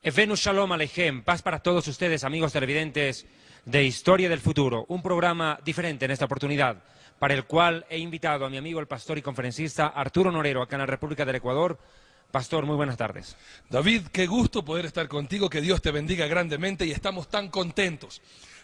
Evenu Shalom Aleichem, paz para todos ustedes, amigos televidentes de Historia del Futuro. Un programa diferente en esta oportunidad, para el cual he invitado a mi amigo el pastor y conferencista Arturo Norero, acá en la República del Ecuador. Pastor, muy buenas tardes. David, qué gusto poder estar contigo, que Dios te bendiga grandemente y estamos tan contentos.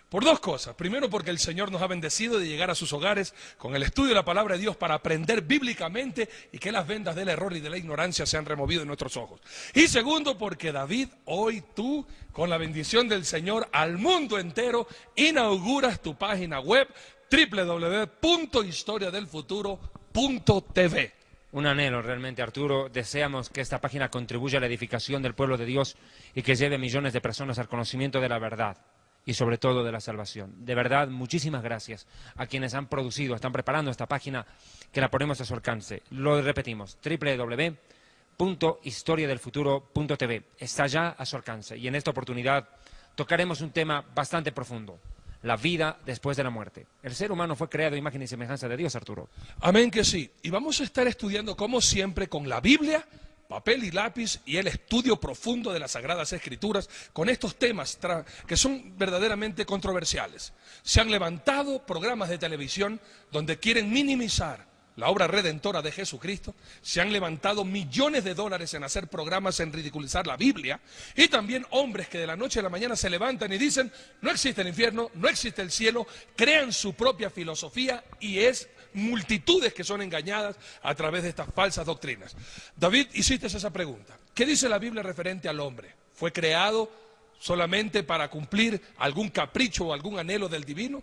Por dos cosas. Primero, porque el Señor nos ha bendecido de llegar a sus hogares con el estudio de la palabra de Dios para aprender bíblicamente y que las vendas del error y de la ignorancia se han removido de nuestros ojos. Y segundo, porque David, hoy tú, con la bendición del Señor, al mundo entero, inauguras tu página web www.historiadelfuturo.tv. Un anhelo realmente, Arturo. Deseamos que esta página contribuya a la edificación del pueblo de Dios y que lleve a millones de personas al conocimiento de la verdad y sobre todo de la salvación. De verdad, muchísimas gracias a quienes han producido, están preparando esta página, que la ponemos a su alcance. Lo repetimos, www.historiadelfuturo.tv. Está ya a su alcance y en esta oportunidad tocaremos un tema bastante profundo: la vida después de la muerte. El ser humano fue creado a imagen y semejanza de Dios, Arturo. Amén que sí. Y vamos a estar estudiando, como siempre, con la Biblia, papel y lápiz y el estudio profundo de las Sagradas Escrituras con estos temas que son verdaderamente controversiales. Se han levantado programas de televisión donde quieren minimizar la obra redentora de Jesucristo. Se han levantado millones de dólares en hacer programas en ridiculizar la Biblia. Y también hombres que de la noche a la mañana se levantan y dicen: no existe el infierno, no existe el cielo. Crean su propia filosofía y es multitudes que son engañadas a través de estas falsas doctrinas. David, hiciste esa pregunta. ¿Qué dice la Biblia referente al hombre? ¿Fue creado solamente para cumplir algún capricho o algún anhelo del divino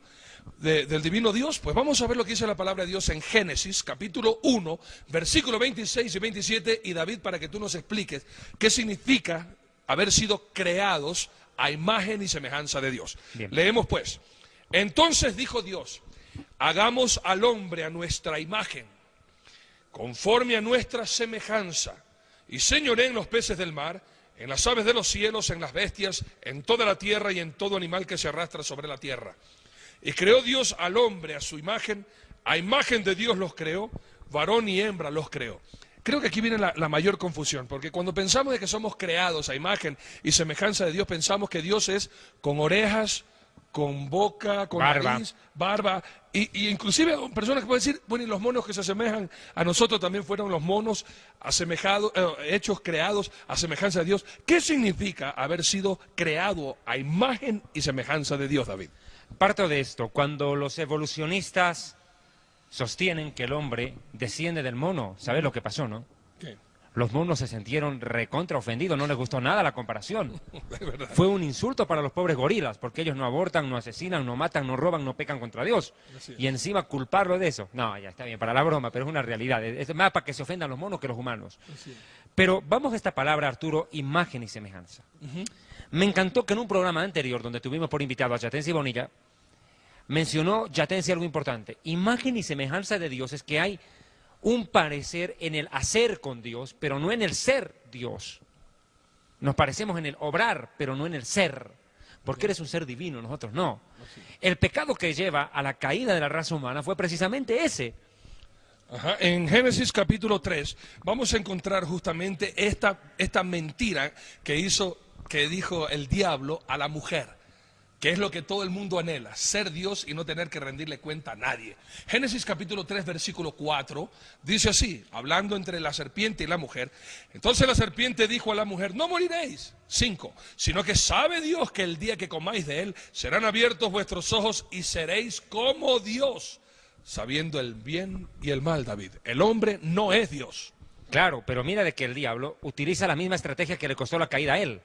Dios? Pues vamos a ver lo que dice la palabra de Dios en Génesis, capítulo 1, versículos 26 y 27. Y David, para que tú nos expliques qué significa haber sido creados a imagen y semejanza de Dios. Bien. Leemos pues: entonces dijo Dios: hagamos al hombre a nuestra imagen, conforme a nuestra semejanza, y señoreen en los peces del mar, en las aves de los cielos, en las bestias, en toda la tierra y en todo animal que se arrastra sobre la tierra. Y creó Dios al hombre a su imagen, a imagen de Dios los creó, varón y hembra los creó. Creo que aquí viene la mayor confusión, porque cuando pensamos de que somos creados a imagen y semejanza de Dios, pensamos que Dios es con orejas, con boca, con nariz, barba, y inclusive personas que pueden decir: bueno, y los monos que se asemejan a nosotros también fueron los monos asemejados, hechos, creados a semejanza de Dios. ¿Qué significa haber sido creado a imagen y semejanza de Dios, David? Parto de esto: cuando los evolucionistas sostienen que el hombre desciende del mono, ¿sabes lo que pasó, no? ¿Qué? Los monos se sintieron recontra ofendidos, no les gustó nada la comparación. Es verdad. Fue un insulto para los pobres gorilas, porque ellos no abortan, no asesinan, no matan, no roban, no pecan contra Dios. Y encima culparlo de eso. No, ya está bien, para la broma, pero es una realidad. Es más para que se ofendan los monos que los humanos. Pero vamos a esta palabra, Arturo: imagen y semejanza. Me encantó que en un programa anterior, donde tuvimos por invitado a Yatensi Bonilla, mencionó Yatensi algo importante. Imagen y semejanza de Dios es que hay un parecer en el hacer con Dios, pero no en el ser Dios. Nos parecemos en el obrar, pero no en el ser, porque eres un ser divino, nosotros no. El pecado que lleva a la caída de la raza humana fue precisamente ese. Ajá. En Génesis capítulo 3 vamos a encontrar justamente esta mentira que dijo el diablo a la mujer, que es lo que todo el mundo anhela: ser Dios y no tener que rendirle cuenta a nadie. Génesis capítulo 3, versículo 4, dice así, hablando entre la serpiente y la mujer: entonces la serpiente dijo a la mujer: no moriréis. 5, sino que sabe Dios que el día que comáis de él, serán abiertos vuestros ojos y seréis como Dios, sabiendo el bien y el mal. David, el hombre no es Dios. Claro, pero mira de que el diablo utiliza la misma estrategia que le costó la caída a él.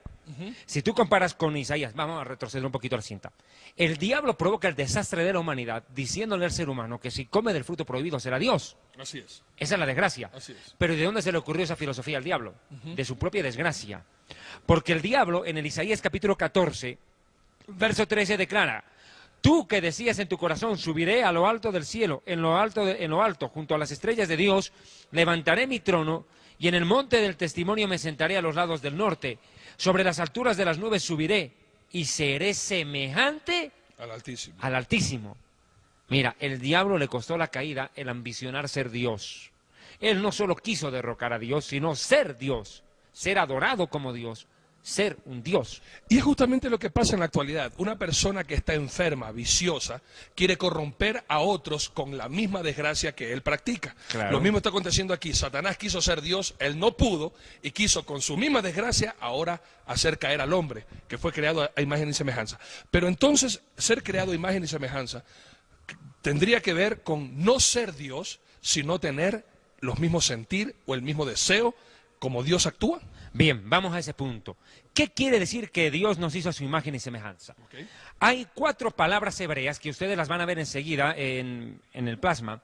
Si tú comparas con Isaías, vamos a retroceder un poquito a la cinta. El diablo provoca el desastre de la humanidad diciéndole al ser humano que si come del fruto prohibido será Dios. Así es. Esa es la desgracia. Así es. Pero ¿de dónde se le ocurrió esa filosofía al diablo? De su propia desgracia. Porque el diablo en el Isaías capítulo 14, verso 13 declara: tú que decías en tu corazón, subiré a lo alto del cielo, en lo alto, junto a las estrellas de Dios, levantaré mi trono, y en el monte del testimonio me sentaré a los lados del norte. Sobre las alturas de las nubes subiré, y seré semejante Al Altísimo. al Altísimo. Mira, el diablo le costó la caída el ambicionar ser Dios. Él no solo quiso derrocar a Dios, sino ser Dios, ser adorado como Dios. ser un Dios. Y es justamente lo que pasa en la actualidad. Una persona que está enferma, viciosa, quiere corromper a otros con la misma desgracia que él practica. Claro. Lo mismo está aconteciendo aquí. Satanás quiso ser Dios, él no pudo, y quiso con su misma desgracia ahora hacer caer al hombre, que fue creado a imagen y semejanza. Pero entonces, ser creado a imagen y semejanza tendría que ver con no ser Dios, sino tener los mismos sentir o el mismo deseo como Dios actúa. Bien, vamos a ese punto. ¿Qué quiere decir que Dios nos hizo a su imagen y semejanza? Okay. Hay 4 palabras hebreas que ustedes las van a ver enseguida en el plasma,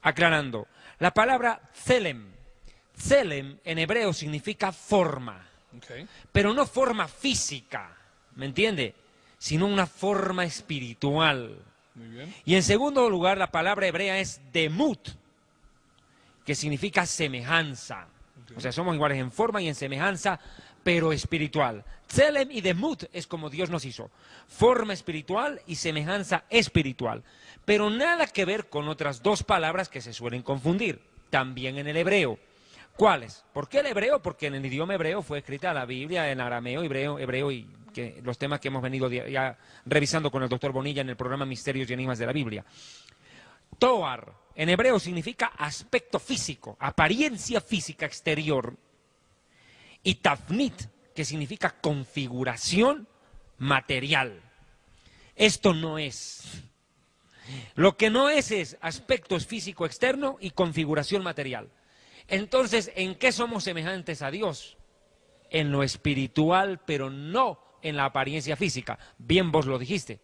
aclarando. La palabra tselem. Tselem en hebreo significa forma, Okay. pero no forma física, ¿me entiende? Sino una forma espiritual. Muy bien. Y en segundo lugar, la palabra hebrea es demut, que significa semejanza. O sea, somos iguales en forma y en semejanza, pero espiritual. Tselem y demut es como Dios nos hizo. Forma espiritual y semejanza espiritual. Pero nada que ver con otras 2 palabras que se suelen confundir, también en el hebreo. ¿Cuáles? ¿Por qué el hebreo? Porque en el idioma hebreo fue escrita la Biblia en arameo, hebreo y que los temas que hemos venido ya revisando con el doctor Bonilla en el programa Misterios y Enigmas de la Biblia. Toar, en hebreo significa aspecto físico, apariencia física exterior. Y tafnit, que significa configuración material. Esto no es. Lo que no es aspectos físico externo y configuración material. Entonces, ¿en qué somos semejantes a Dios? En lo espiritual, pero no en la apariencia física. Bien vos lo dijiste.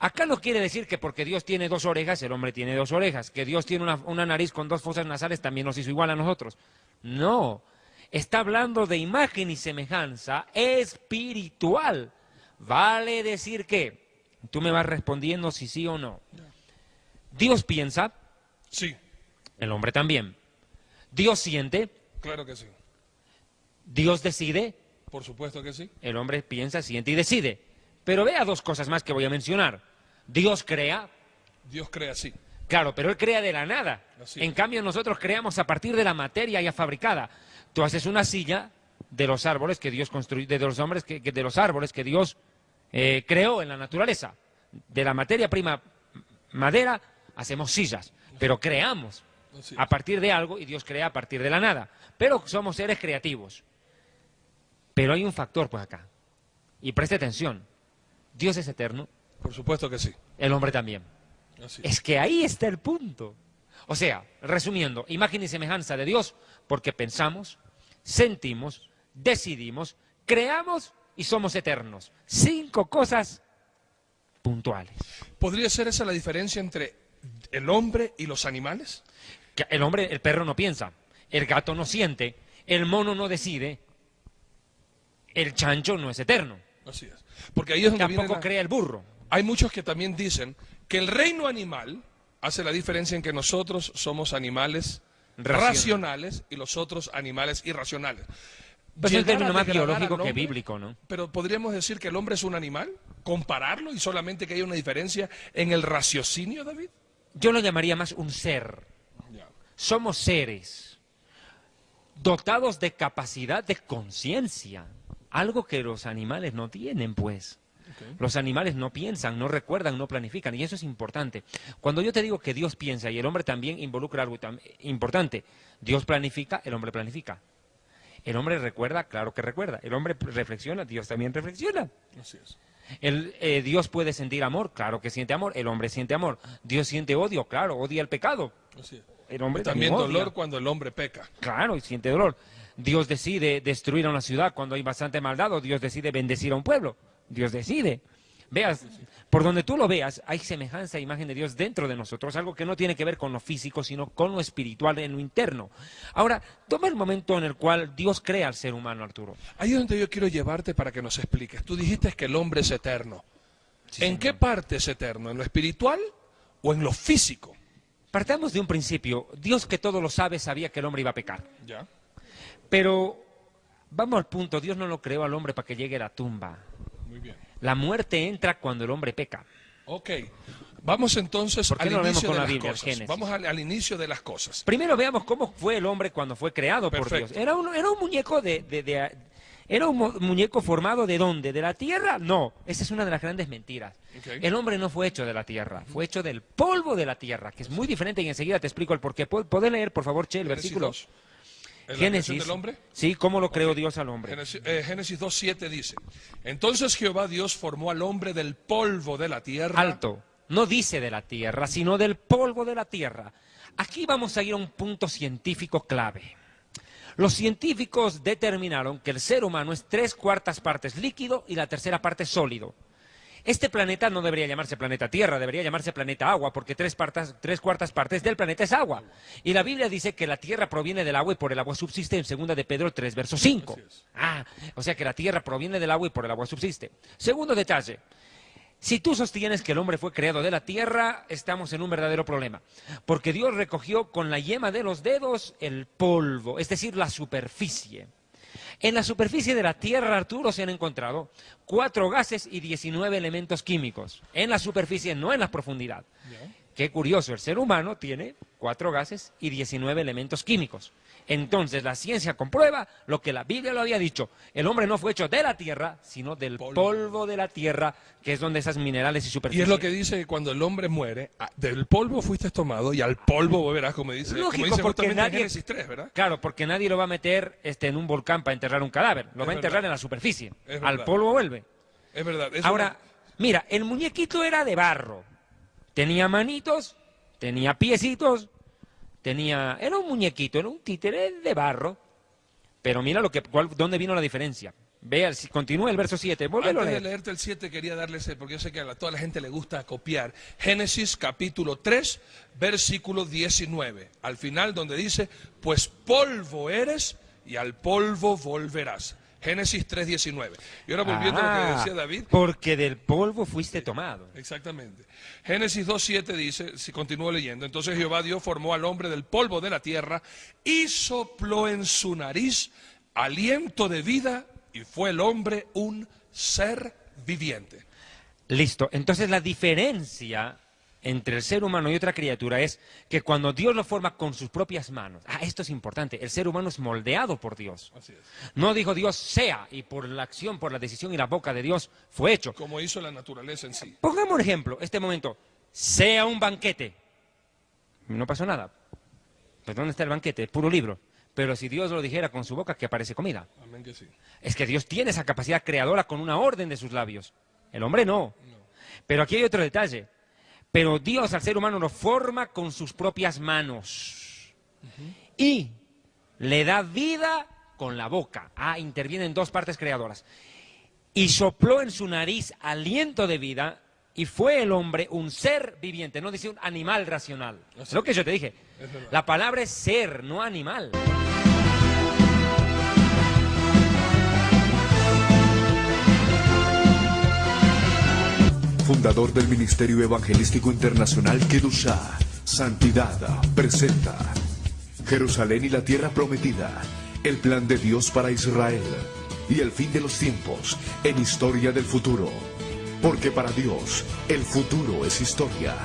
Acá no quiere decir que porque Dios tiene 2 orejas, el hombre tiene 2 orejas. Que Dios tiene una nariz con 2 fosas nasales, también nos hizo igual a nosotros. No, está hablando de imagen y semejanza espiritual. Vale decir que, tú me vas respondiendo si sí o no. Dios piensa, Sí, el hombre también. Dios siente, claro que sí. Dios decide, Por supuesto que sí. el hombre piensa, siente y decide. Pero vea 2 cosas más que voy a mencionar. Dios crea, Dios crea así. claro, pero Él crea de la nada. Así En es. cambio nosotros creamos a partir de la materia ya fabricada. Tú haces una silla de los árboles que Dios construyó, de los hombres, de los árboles que Dios creó en la naturaleza. De la materia prima madera hacemos sillas, pero creamos Así a es. partir de algo y Dios crea a partir de la nada. Pero somos seres creativos. Pero hay un factor pues acá. Y preste atención. Dios es eterno, Por supuesto que sí. el hombre también. Así es. Es que ahí está el punto. O sea, resumiendo, imagen y semejanza de Dios, porque pensamos, sentimos, decidimos, creamos y somos eternos. 5 cosas puntuales. ¿Podría ser esa la diferencia entre el hombre y los animales? Que el hombre, el perro no piensa, el gato no siente, el mono no decide, el chancho no es eterno. Así es. Porque ahí es donde viene Tampoco crea el burro. Hay muchos que también dicen que el reino animal hace la diferencia en que nosotros somos animales racionales y los otros animales irracionales. Pues es un Llegar a término más degradar biológico al que hombre, bíblico, ¿no? Pero podríamos decir que el hombre es un animal, compararlo y solamente que hay una diferencia en el raciocinio, David. Yo lo llamaría más un ser. Somos seres dotados de capacidad de conciencia, algo que los animales no tienen, pues. Okay. Los animales no piensan, no recuerdan, no planifican, y eso es importante. Cuando yo te digo que Dios piensa y el hombre también involucra algo importante, Dios planifica, el hombre planifica. El hombre recuerda, claro que recuerda. El hombre reflexiona, Dios también reflexiona. Así es. Dios puede sentir amor, claro que siente amor. El hombre siente amor. Dios siente odio, claro, odia el pecado. Así es. El hombre También odia. dolor cuando el hombre peca. Claro, y siente dolor. Dios decide destruir a una ciudad cuando hay bastante maldad, o Dios decide bendecir a un pueblo. Dios decide. Veas, por donde tú lo veas, hay semejanza e imagen de Dios dentro de nosotros, algo que no tiene que ver con lo físico, sino con lo espiritual en lo interno. Ahora, toma el momento en el cual Dios crea al ser humano, Arturo. Ahí es donde yo quiero llevarte para que nos expliques. Tú dijiste que el hombre es eterno. Sí, ¿En señor. qué parte es eterno? ¿En lo espiritual o en lo físico? Partamos de un principio. Dios, que todo lo sabe, sabía que el hombre iba a pecar. Ya. Pero vamos al punto, Dios no lo creó al hombre para que llegue a la tumba. Muy bien. La muerte entra cuando el hombre peca. Ok. Vamos entonces ¿Por qué al no lo vemos inicio con de la las Biblia, cosas. Génesis? Vamos al inicio de las cosas. Primero veamos cómo fue el hombre cuando fue creado por Perfecto. Dios. Era un muñeco ¿Era un muñeco formado de dónde? ¿De la tierra? No, esa es una de las grandes mentiras. Okay. El hombre no fue hecho de la tierra, fue hecho del polvo de la tierra, que es muy diferente y enseguida te explico el porqué. ¿Podés leer, por favor, Che, el versículo? 2. ¿En la Génesis. creación del hombre? Sí, ¿cómo lo creó Dios al hombre? Génesis 2:7 dice, entonces Jehová Dios formó al hombre del polvo de la tierra. Alto, no dice de la tierra, sino del polvo de la tierra. Aquí vamos a ir a un punto científico clave. Los científicos determinaron que el ser humano es 3/4 partes líquido y la tercera parte sólido. Este planeta no debería llamarse planeta Tierra, debería llamarse planeta Agua, porque 3/4 partes del planeta es agua. Y la Biblia dice que la Tierra proviene del agua y por el agua subsiste en 2 de Pedro 3, verso 5. O sea que la Tierra proviene del agua y por el agua subsiste. Segundo detalle. Si tú sostienes que el hombre fue creado de la tierra, estamos en un verdadero problema. Porque Dios recogió con la yema de los dedos el polvo, es decir, la superficie. En la superficie de la Tierra, Arturo, se han encontrado 4 gases y 19 elementos químicos. En la superficie, no en la profundidad. Qué curioso, el ser humano tiene 4 gases y 19 elementos químicos. Entonces la ciencia comprueba lo que la Biblia lo había dicho. El hombre no fue hecho de la tierra, sino del polvo de la tierra, que es donde esas minerales y superficie. Y es lo que dice que cuando el hombre muere, del polvo fuiste tomado y al polvo volverás, como dice, lógico, como dice porque nadie, en Génesis 3, ¿verdad? Claro, porque nadie lo va a meter en un volcán para enterrar un cadáver. Lo va a enterrar en la superficie. Al polvo vuelve. Es verdad. Ahora, mira, el muñequito era de barro. Tenía manitos, tenía piecitos. Era un muñequito, era un títere de barro, pero mira dónde vino la diferencia. Vea, continúa el verso 7, vuélvelo a leer. Antes de leerte el 7 quería darle ese, porque yo sé que a toda la gente le gusta copiar. Génesis capítulo 3, versículo 19, al final donde dice, pues polvo eres y al polvo volverás. Génesis 3:19. Y ahora volviendo a lo que decía David. Porque del polvo fuiste tomado. Exactamente. Génesis 2:7 dice, si continúo leyendo, entonces Jehová Dios formó al hombre del polvo de la tierra y sopló en su nariz aliento de vida y fue el hombre un ser viviente. Listo. Entonces la diferencia entre el ser humano y otra criatura es que cuando Dios lo forma con sus propias manos, esto es importante, el ser humano es moldeado por Dios. Así es. No dijo Dios sea y por la acción, por la decisión y la boca de Dios fue hecho. Como hizo la naturaleza en sí. Pongamos un ejemplo, este momento, sea un banquete, no pasó nada. Pues ¿dónde está el banquete? Puro libro. Pero si Dios lo dijera con su boca, que aparece comida. Amén que sí. Es que Dios tiene esa capacidad creadora con una orden de sus labios. El hombre no. Pero aquí hay otro detalle. Pero Dios al ser humano lo forma con sus propias manos. Y le da vida con la boca. Intervienen 2 partes creadoras. Y sopló en su nariz aliento de vida y fue el hombre un ser viviente. No dice un animal racional. Es lo que yo te dije. La palabra es ser, no animal. Fundador del Ministerio Evangelístico Internacional Kedushá, Santidad, presenta Jerusalén y la Tierra Prometida, el plan de Dios para Israel y el fin de los tiempos en Historia del Futuro. Porque para Dios, el futuro es historia.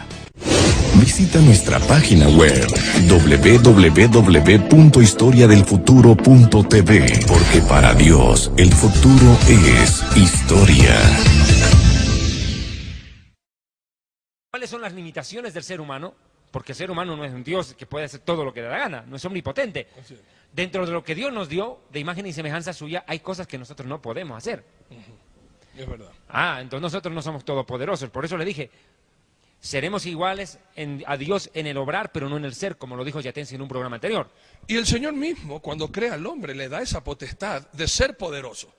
Visita nuestra página web www.historiadelfuturo.tv, porque para Dios, el futuro es historia. ¿Cuáles son las limitaciones del ser humano? Porque el ser humano no es un Dios que puede hacer todo lo que le da la gana, no es omnipotente. Dentro de lo que Dios nos dio, de imagen y semejanza suya, hay cosas que nosotros no podemos hacer. Es verdad. Entonces nosotros no somos todopoderosos, por eso le dije, seremos iguales a Dios en el obrar, pero no en el ser, como lo dijo Yatensi en un programa anterior. Y el Señor mismo, cuando crea al hombre, le da esa potestad de ser poderoso.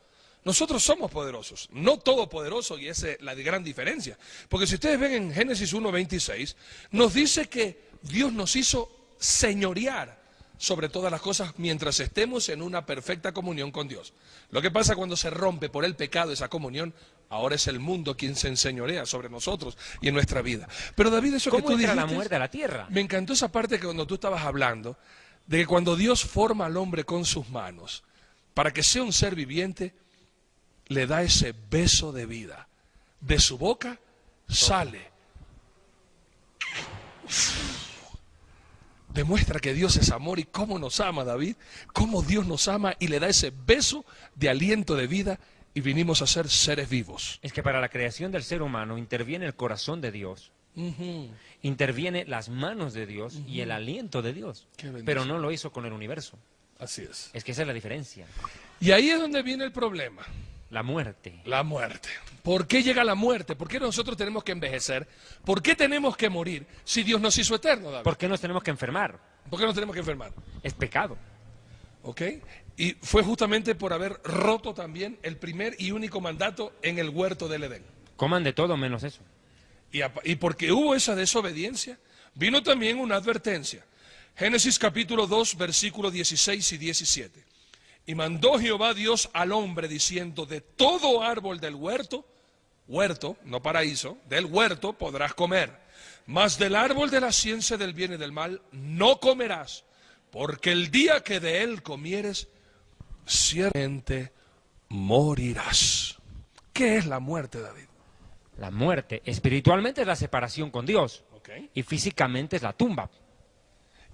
Nosotros somos poderosos, no todopoderosos, y esa es la gran diferencia. Porque si ustedes ven en Génesis 1:26, nos dice que Dios nos hizo señorear sobre todas las cosas mientras estemos en una perfecta comunión con Dios. Lo que pasa cuando se rompe por el pecado esa comunión, ahora es el mundo quien se enseñorea sobre nosotros y en nuestra vida. Pero David, eso que tú dijiste, la muerte a la tierra? Me encantó esa parte que cuando tú estabas hablando, de que cuando Dios forma al hombre con sus manos, para que sea un ser viviente, le da ese beso de vida. De su boca sale demuestra que Dios es amor y cómo nos ama, David, cómo Dios nos ama y le da ese beso de aliento de vida y vinimos a ser seres vivos. Es que para la creación del ser humano interviene el corazón de Dios, interviene las manos de Dios y el aliento de Dios, Qué bendición. pero no lo hizo con el universo. Así es. Es que esa es la diferencia. Y ahí es donde viene el problema, La muerte. la muerte. ¿Por qué llega la muerte? ¿Por qué nosotros tenemos que envejecer? ¿Por qué tenemos que morir si Dios nos hizo eterno, David? ¿Por qué nos tenemos que enfermar? ¿Por qué nos tenemos que enfermar? Es pecado. ¿Ok? Y fue justamente por haber roto también el primer y único mandato en el huerto del Edén. Coman de todo menos eso. Y porque hubo esa desobediencia, vino también una advertencia. Génesis capítulo 2, versículos 16 y 17. Y mandó Jehová Dios al hombre diciendo, de todo árbol del huerto, no paraíso, del huerto podrás comer, mas del árbol de la ciencia del bien y del mal no comerás, porque el día que de él comieres, ciertamente morirás. ¿Qué es la muerte, David? La muerte espiritualmente es la separación con Dios ¿Ok? y físicamente es la tumba.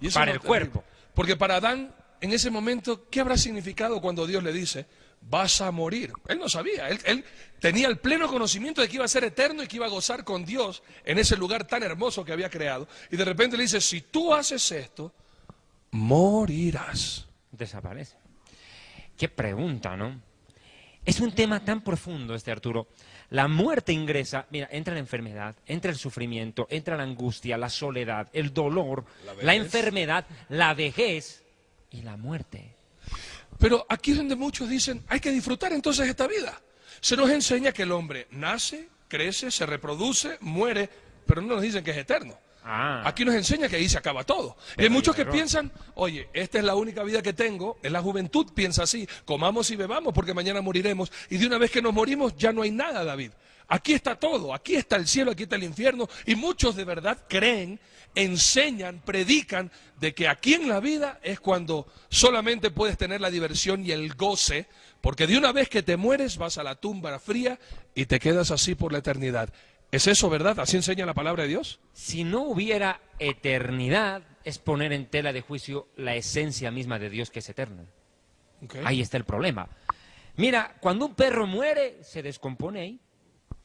Y eso Para es el lo cuerpo. terrible. Porque para Adán, en ese momento, ¿qué habrá significado cuando Dios le dice, vas a morir? Él no sabía, él tenía el pleno conocimiento de que iba a ser eterno y que iba a gozar con Dios en ese lugar tan hermoso que había creado. Y de repente le dice, si tú haces esto, morirás. Desaparece. Qué pregunta, ¿no? Es un tema tan profundo este, Arturo. La muerte ingresa, mira, entra la enfermedad, entra el sufrimiento, entra la angustia, la soledad, el dolor, la enfermedad, la vejez y la muerte. Pero aquí es donde muchos dicen, hay que disfrutar entonces esta vida. Se nos enseña que el hombre nace, crece, se reproduce, muere, pero no nos dicen que es eterno. Aquí nos enseña que ahí se acaba todo. Y hay muchos que piensan, oye, esta es la única vida que tengo, en la juventud piensa así, comamos y bebamos porque mañana moriremos, y de una vez que nos morimos ya no hay nada, David. Aquí está todo, aquí está el cielo, aquí está el infierno, y muchos de verdad creen, enseñan, predican de que aquí en la vida es cuando solamente puedes tener la diversión y el goce, porque de una vez que te mueres vas a la tumba fría y te quedas así por la eternidad. ¿Es eso verdad? ¿Así enseña la palabra de Dios? Si no hubiera eternidad, es poner en tela de juicio la esencia misma de Dios que es eterno. Okay. Ahí está el problema. Mira, cuando un perro muere, se descompone ahí.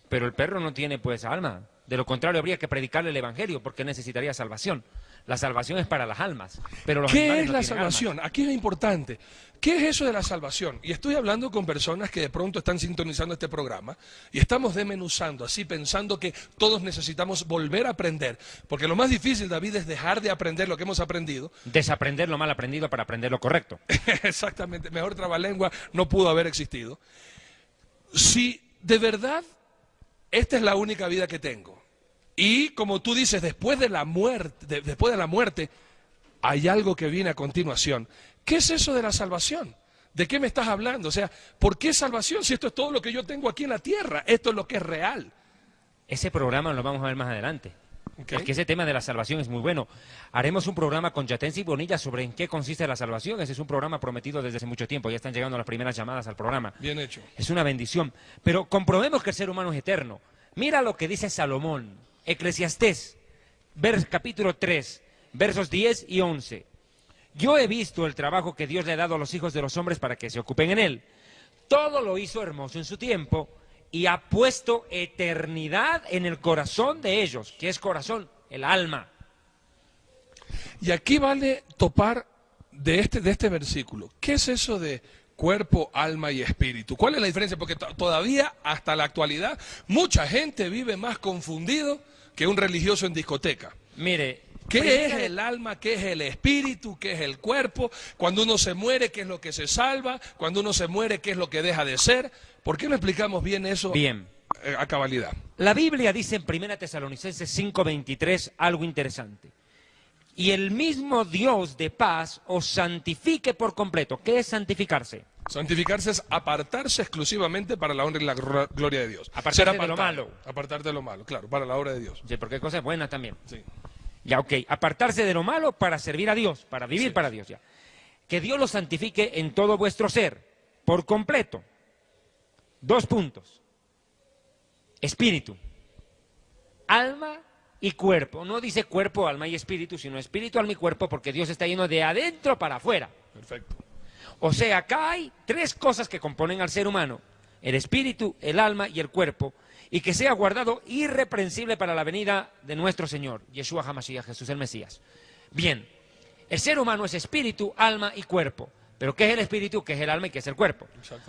Pero el perro no tiene pues alma. De lo contrario, habría que predicarle el evangelio porque necesitaría salvación. La salvación es para las almas. Pero los ¿Qué animales es no la tienen salvación? alma. Aquí es importante. ¿Qué es eso de la salvación? Y estoy hablando con personas que de pronto están sintonizando este programa y estamos desmenuzando así, pensando que todos necesitamos volver a aprender. Porque lo más difícil, David, es dejar de aprender lo que hemos aprendido. Desaprender lo mal aprendido para aprender lo correcto. Exactamente, mejor trabalengua no pudo haber existido. Si de verdad esta es la única vida que tengo, y como tú dices, después de la muerte, hay algo que viene a continuación. ¿Qué es eso de la salvación? ¿De qué me estás hablando? O sea, ¿por qué salvación si esto es todo lo que yo tengo aquí en la tierra? Esto es lo que es real. Ese programa lo vamos a ver más adelante. Okay. Es que ese tema de la salvación es muy bueno. Haremos un programa con Yatensi Bonilla sobre en qué consiste la salvación. Ese es un programa prometido desde hace mucho tiempo. Ya están llegando las primeras llamadas al programa. Bien hecho. Es una bendición. Pero comprobemos que el ser humano es eterno. Mira lo que dice Salomón, Eclesiastés, capítulo 3, versos 10 y 11. Yo he visto el trabajo que Dios le ha dado a los hijos de los hombres para que se ocupen en él. Todo lo hizo hermoso en su tiempo y ha puesto eternidad en el corazón de ellos. ¿Qué es corazón? El alma. Y aquí vale topar de este versículo. ¿Qué es eso de cuerpo, alma y espíritu? ¿Cuál es la diferencia? Porque todavía, hasta la actualidad, mucha gente vive más confundido que un religioso en discoteca. Mire, ¿Qué es el alma? ¿Qué es el espíritu? ¿Qué es el cuerpo? Cuando uno se muere, ¿qué es lo que se salva? Cuando uno se muere, ¿qué es lo que deja de ser? ¿Por qué no explicamos bien eso bien. A cabalidad? La Biblia dice en 1 Tesalonicenses 5:23 algo interesante. Y el mismo Dios de paz os santifique por completo. ¿Qué es santificarse? Santificarse es apartarse exclusivamente para la honra y la gloria de Dios. Apartarse de lo malo. Apartarte de lo malo, claro, para la obra de Dios. Sí, porque hay cosas buenas también. Sí. Ya, ok. Apartarse de lo malo para servir a Dios, para vivir Sí. para Dios, ya. Que Dios lo santifique en todo vuestro ser, por completo. 2 puntos. Espíritu, alma y cuerpo. No dice cuerpo, alma y espíritu, sino espíritu, alma y cuerpo, porque Dios está lleno de adentro para afuera. Perfecto. O sea, acá hay tres cosas que componen al ser humano: el espíritu, el alma y el cuerpo, y que sea guardado irreprensible para la venida de nuestro Señor, Yeshua HaMashiach, Jesús el Mesías. Bien, el ser humano es espíritu, alma y cuerpo. Pero ¿qué es el espíritu, qué es el alma y qué es el cuerpo?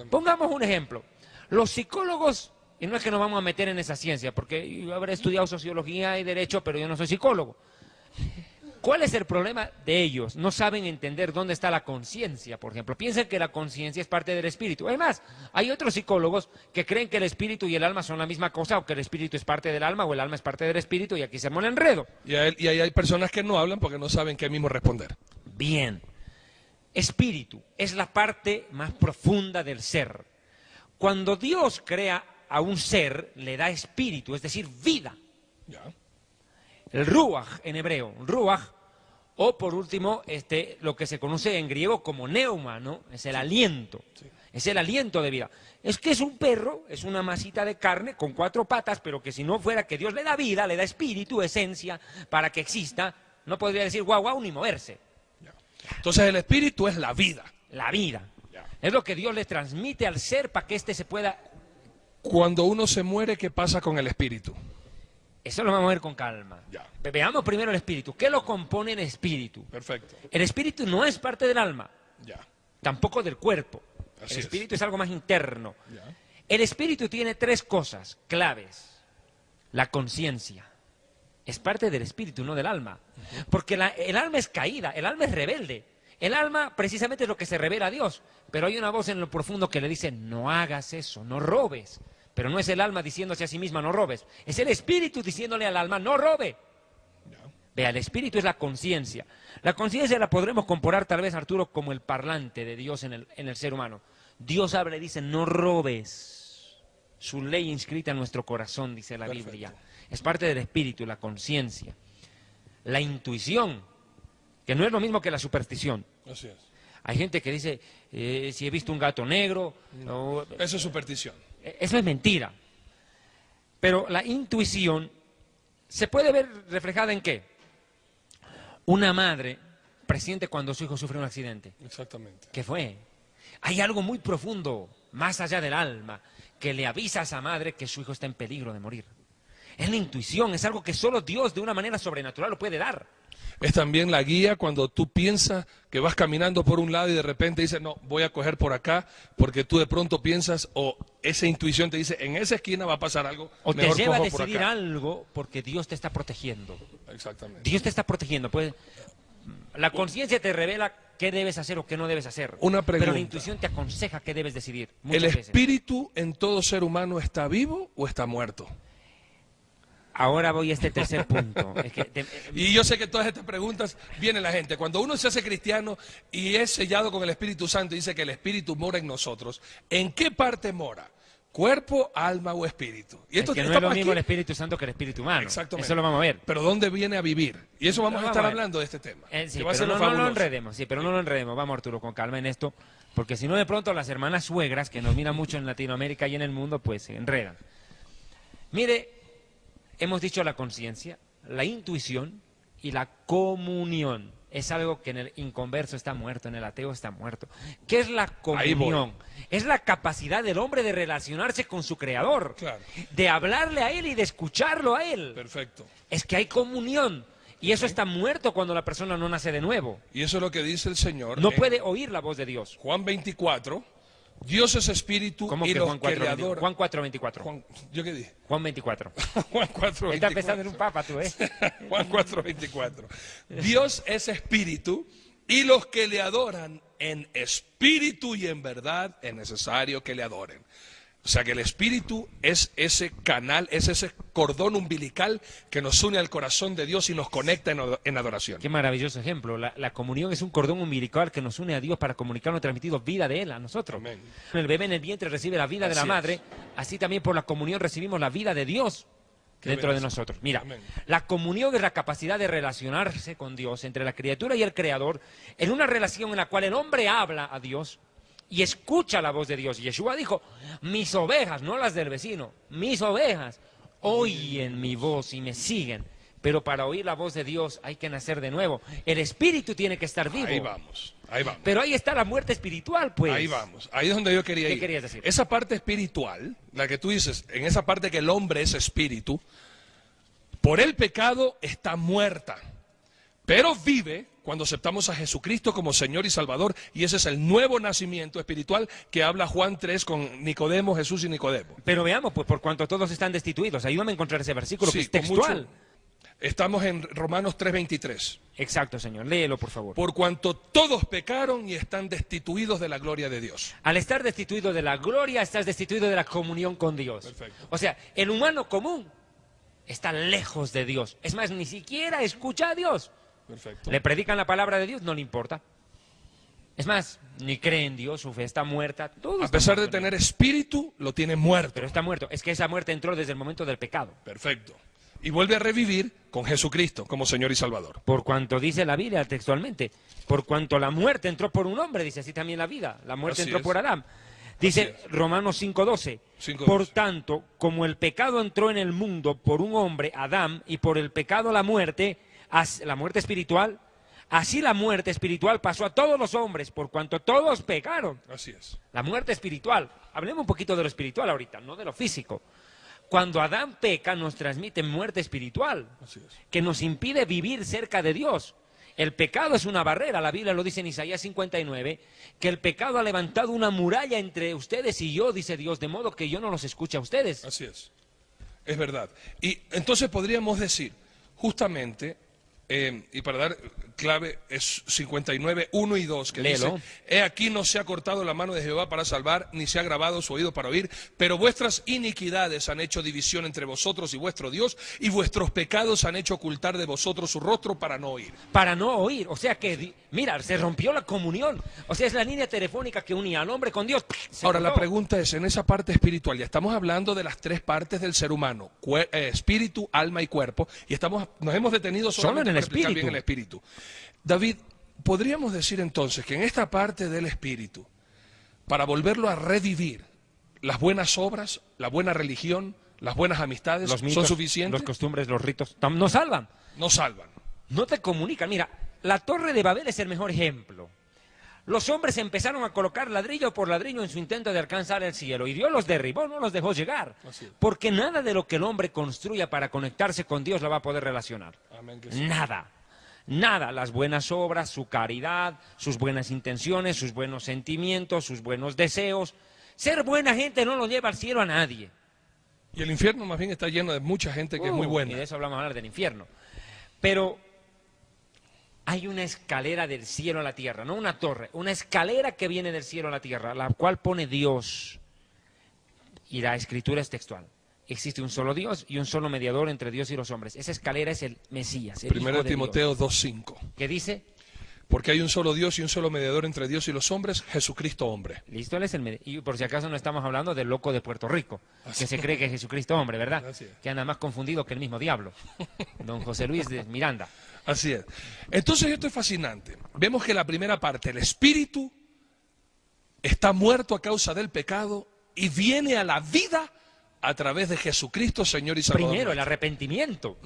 Pongamos un ejemplo. Los psicólogos, y no es que nos vamos a meter en esa ciencia, porque yo habré estudiado sociología y derecho, pero yo no soy psicólogo. ¿Cuál es el problema de ellos? No saben entender dónde está la conciencia, por ejemplo. Piensan que la conciencia es parte del espíritu. Además, hay otros psicólogos que creen que el espíritu y el alma son la misma cosa, o que el espíritu es parte del alma, o el alma es parte del espíritu, y aquí se arma el enredo. Y ahí hay personas que no hablan porque no saben qué mismo responder. Bien. Espíritu es la parte más profunda del ser. Cuando Dios crea a un ser, le da espíritu, es decir, vida. Ya. El ruach en hebreo, ruach, o por último, lo que se conoce en griego como neuma, ¿no? Es el aliento, es el aliento de vida. Es que es un perro, es una masita de carne con 4 patas, pero que si no fuera que Dios le da vida, le da espíritu, esencia, para que exista, no podría decir guau guau ni moverse. Ya. Entonces el espíritu es la vida. La vida. Ya. Es lo que Dios le transmite al ser para que se pueda... Cuando uno se muere, ¿qué pasa con el espíritu? Eso lo vamos a ver con calma. Ya. Veamos primero el espíritu. ¿Qué lo compone el espíritu? Perfecto. El espíritu no es parte del alma, Ya. tampoco del cuerpo. Así El es. espíritu es algo más interno. Ya. El espíritu tiene 3 cosas claves. La conciencia. Es parte del espíritu, no del alma. Porque el alma es caída, el alma es rebelde. El alma precisamente es lo que se revela a Dios. Pero hay una voz en lo profundo que le dice, no hagas eso, no robes. Pero no es el alma diciéndose a sí misma, no robes. Es el espíritu diciéndole al alma, no robe. Vea, el espíritu es la conciencia. La conciencia la podremos comparar tal vez, Arturo, como el parlante de Dios en el ser humano. Dios habla y dice, no robes. Su ley inscrita en nuestro corazón, dice la Perfecto. Biblia. Es parte del espíritu, la conciencia. La intuición, que no es lo mismo que la superstición. Así es. Hay gente que dice, si he visto un gato negro... o- Eso es superstición. Eso es mentira. Pero la intuición se puede ver reflejada en ¿qué? Una madre presiente cuando su hijo sufre un accidente. Exactamente. ¿Qué fue? Hay algo muy profundo, más allá del alma, que le avisa a esa madre que su hijo está en peligro de morir. Es la intuición, es algo que solo Dios de una manera sobrenatural lo puede dar. Es también la guía cuando tú piensas que vas caminando por un lado y de repente dices, no, voy a coger por acá, porque tú de pronto piensas, o esa intuición te dice, en esa esquina va a pasar algo, O te mejor lleva a cojo por decidir acá. algo porque Dios te está protegiendo. Exactamente. Dios te está protegiendo. Pues, la conciencia te revela qué debes hacer o qué no debes hacer. Una pregunta. Pero la intuición te aconseja qué debes decidir. ¿El Muchas veces. espíritu en todo ser humano está vivo o está muerto? Ahora voy a este tercer punto. Es que Y yo sé que todas estas preguntas viene la gente. Cuando uno se hace cristiano y es sellado con el Espíritu Santo y dice que el Espíritu mora en nosotros, ¿en qué parte mora? ¿Cuerpo, alma o espíritu? Y es que no es lo estamos mismo el aquí. Espíritu Santo que el Espíritu humano. Exactamente. Eso lo vamos a ver. Pero ¿dónde viene a vivir? Y eso vamos a estar ver. hablando de este tema. Sí, que va a pero ser no, lo no lo fabuloso. enredemos. Sí, pero no lo enredemos. Vamos, Arturo, con calma en esto. Porque si no, de pronto las hermanas suegras, que nos miran mucho en Latinoamérica y en el mundo, pues se enredan. Mire, hemos dicho la conciencia, la intuición y la comunión. Es algo que en el inconverso está muerto, en el ateo está muerto. ¿Qué es la Ahí voy. comunión? Es la capacidad del hombre de relacionarse con su creador, Claro. de hablarle a él y de escucharlo a él. Perfecto. Es que hay comunión. Y eso está muerto cuando la persona no nace de nuevo. Y eso es lo que dice el Señor. No en puede oír la voz de Dios. Juan 24. Dios es espíritu ¿Cómo y que los Juan que le 4.24? adoran. Juan 4.24. Juan, ¿yo qué dije? Juan 24. Juan 4.24. Está pensando en un papa tú, ¿eh? Juan 4:24. Dios es espíritu y los que le adoran en espíritu y en verdad es necesario que le adoren. O sea que el espíritu es ese canal, es ese cordón umbilical que nos une al corazón de Dios y nos conecta en adoración. Qué maravilloso ejemplo. La comunión es un cordón umbilical que nos une a Dios para comunicarnos y transmitir vida de Él a nosotros. Amén. El bebé en el vientre recibe la vida de la Así madre, es. así también por la comunión recibimos la vida de Dios Qué dentro de bendición. nosotros. Mira, Amén. la comunión es la capacidad de relacionarse con Dios entre la criatura y el Creador en una relación en la cual el hombre habla a Dios y escucha la voz de Dios. Y Yeshua dijo, mis ovejas, no las del vecino, mis ovejas, oyen mi voz y me siguen. Pero para oír la voz de Dios hay que nacer de nuevo. El espíritu tiene que estar vivo. Ahí vamos, ahí vamos. Pero ahí está la muerte espiritual, pues. Ahí vamos, ahí es donde yo quería ir. ¿Qué querías decir? Esa parte espiritual, la que tú dices, en esa parte que el hombre es espíritu, por el pecado está muerta, pero vive cuando aceptamos a Jesucristo como Señor y Salvador, y ese es el nuevo nacimiento espiritual que habla Juan 3 con Nicodemo, Jesús y Nicodemo. Pero veamos, pues, por cuanto todos están destituidos. Ayúdame a encontrar ese versículo que es con mucho- textual. Estamos en Romanos 3:23. Exacto, Señor. Léelo, por favor. Por cuanto todos pecaron y están destituidos de la gloria de Dios. Al estar destituido de la gloria, estás destituido de la comunión con Dios. Perfecto. O sea, el humano común está lejos de Dios. Es más, ni siquiera escucha a Dios. Perfecto. Le predican la palabra de Dios, no le importa. Es más, ni cree en Dios, su fe está muerta. Todo A está pesar de muerto en tener él. espíritu, lo tiene muerto. Pero está muerto. Es que esa muerte entró desde el momento del pecado. Perfecto. Y vuelve a revivir con Jesucristo como Señor y Salvador. Por cuanto dice la Biblia textualmente, por cuanto la muerte entró por un hombre, dice así también la vida. La muerte Así entró es. por Adán. Dice Así es. Romanos 5:12. 5:12. Por tanto, como el pecado entró en el mundo por un hombre, Adán, y por el pecado la muerte espiritual, así la muerte espiritual pasó a todos los hombres, por cuanto todos pecaron. Así es. La muerte espiritual. Hablemos un poquito de lo espiritual ahorita, no de lo físico. Cuando Adán peca, nos transmite muerte espiritual, Así es. que nos impide vivir cerca de Dios. El pecado es una barrera, la Biblia lo dice en Isaías 59, que el pecado ha levantado una muralla entre ustedes y yo, dice Dios, de modo que yo no los escuche a ustedes. Así es. Es verdad. Y entonces podríamos decir, justamente, y para dar clave, es 59, 1 y 2, que Léelo. dice, he aquí no se ha cortado la mano de Jehová para salvar, ni se ha grabado su oído para oír, pero vuestras iniquidades han hecho división entre vosotros y vuestro Dios, y vuestros pecados han hecho ocultar de vosotros su rostro para no oír. Para no oír, o sea que, mira, se rompió la comunión. O sea, es la línea telefónica que unía al hombre con Dios. Se Ahora, la cortó. pregunta es, en esa parte espiritual, ya estamos hablando de las tres partes del ser humano, espíritu, alma y cuerpo, y nos hemos detenido Solo solamente en el para explicar espíritu. bien el espíritu. David, podríamos decir entonces que en esta parte del espíritu, para volverlo a revivir, las buenas obras, la buena religión, las buenas amistades, Los mitos, ¿son suficientes? los costumbres, los ritos, nos salvan. No salvan. No te comunican. Mira, la Torre de Babel es el mejor ejemplo. Los hombres empezaron a colocar ladrillo por ladrillo en su intento de alcanzar el cielo y Dios los derribó, no los dejó llegar. Así es. Porque nada de lo que el hombre construya para conectarse con Dios la va a poder relacionar. Amén que sí. Nada. Nada. Las buenas obras, su caridad, sus buenas intenciones, sus buenos sentimientos, sus buenos deseos. Ser buena gente no lo lleva al cielo a nadie. Y el infierno más bien está lleno de mucha gente que es muy Y buena. de eso hablamos ahora del infierno. Pero hay una escalera del cielo a la tierra, no una torre, una escalera que viene del cielo a la tierra, la cual pone Dios. Y la escritura es textual. Existe un solo Dios y un solo mediador entre Dios y los hombres. Esa escalera es el Mesías, el Primero Hijo de Timoteo Dios. 2:5. ¿Qué dice? Porque hay un solo Dios y un solo mediador entre Dios y los hombres, Jesucristo hombre. Listo, él es el y por si acaso no estamos hablando del loco de Puerto Rico, que se cree que es Jesucristo hombre, ¿verdad? Así es. Que anda más confundido que el mismo diablo. Don José Luis de Miranda. Así es. Entonces esto es fascinante. Vemos que la primera parte, el espíritu, está muerto a causa del pecado y viene a la vida a través de Jesucristo, Señor y Salvador. Primero, el nuestro. arrepentimiento.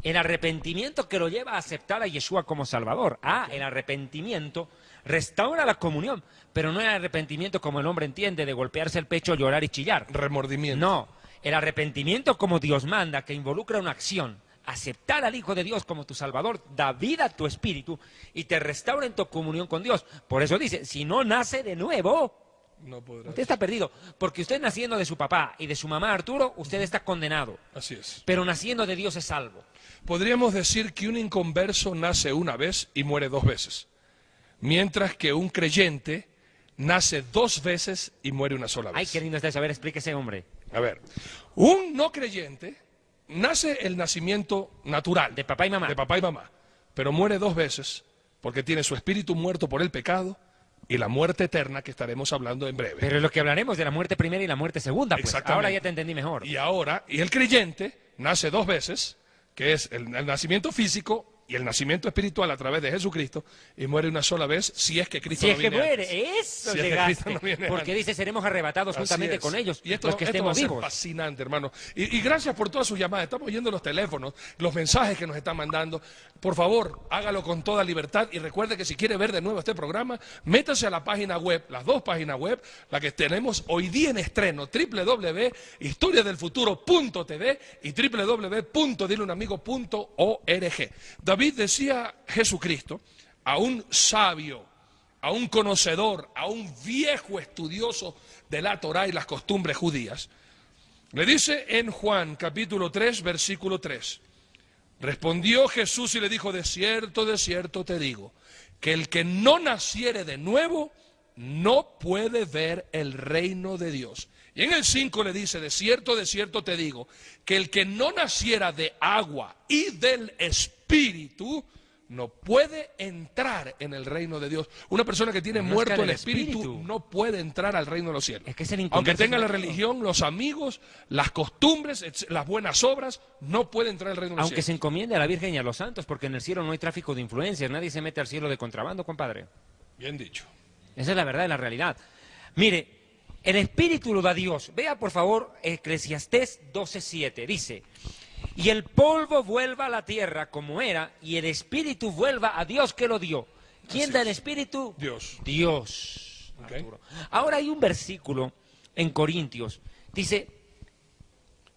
El arrepentimiento que lo lleva a aceptar a Yeshua como Salvador. El arrepentimiento restaura la comunión, pero no el arrepentimiento como el hombre entiende, de golpearse el pecho, llorar y chillar. Remordimiento. No, el arrepentimiento como Dios manda, que involucra una acción. Aceptar al Hijo de Dios como tu Salvador da vida a tu espíritu y te restaura en tu comunión con Dios. Por eso dice, si no nace de nuevo, No podrá. usted está perdido. Porque usted naciendo de su papá y de su mamá Arturo, usted está condenado. Así es. Pero naciendo de Dios es salvo. Podríamos decir que un inconverso nace una vez y muere 2 veces, mientras que un creyente nace 2 veces y muere una sola vez. Ay, qué lindo está eso. A ver, explíquese, hombre. A ver, un no creyente nace el nacimiento natural. De papá y mamá. De papá y mamá. Pero muere 2 veces porque tiene su espíritu muerto por el pecado y la muerte eterna que estaremos hablando en breve. Pero es lo que hablaremos de la muerte primera y la muerte segunda. Pues. Exactamente. Ahora ya te entendí mejor. Y el creyente nace 2 veces, que es el nacimiento físico y el nacimiento espiritual a través de Jesucristo, y muere una sola vez si es que Cristo Si no es que viene muere, antes. eso Si es que llegaste. Cristo no viene Porque antes. dice, seremos arrebatados Así juntamente es. con ellos, Y esto, los que esto va estemos a ser vivos. fascinante, hermano. Y gracias por todas sus llamadas. Estamos oyendo los teléfonos, los mensajes que nos están mandando. Por favor, hágalo con toda libertad y recuerde que si quiere ver de nuevo este programa, métase a la página web, las dos páginas web, la que tenemos hoy día en estreno, www.historiadelfuturo.tv y www.dileunamigo.org. David decía Jesucristo a un sabio, a un conocedor, a un viejo estudioso de la Torá y las costumbres judías, le dice en Juan capítulo 3, versículo 3, respondió Jesús y le dijo, de cierto te digo, que el que no naciere de nuevo no puede ver el reino de Dios. Y en el 5 le dice, de cierto te digo, que el que no naciera de agua y del Espíritu no puede entrar en el reino de Dios. Una persona que tiene No muerto nazca el del espíritu espíritu. no puede entrar al reino de los cielos. Es que es el Aunque inconverso tenga la es malo. religión, los amigos, las costumbres, las buenas obras, no puede entrar al reino de los Aunque se cielos. encomiende a la Virgen y a los santos, porque en el cielo no hay tráfico de influencias, nadie se mete al cielo de contrabando, compadre. Bien dicho. Esa es la verdad y la realidad. Mire, el Espíritu lo da Dios. Vea, por favor, Eclesiastés 12:7. Dice, y el polvo vuelva a la tierra como era, y el Espíritu vuelva a Dios que lo dio. ¿Quién Así da el es. Espíritu? Dios. Dios. Ok. Arturo. Ahora hay un versículo en Corintios. Dice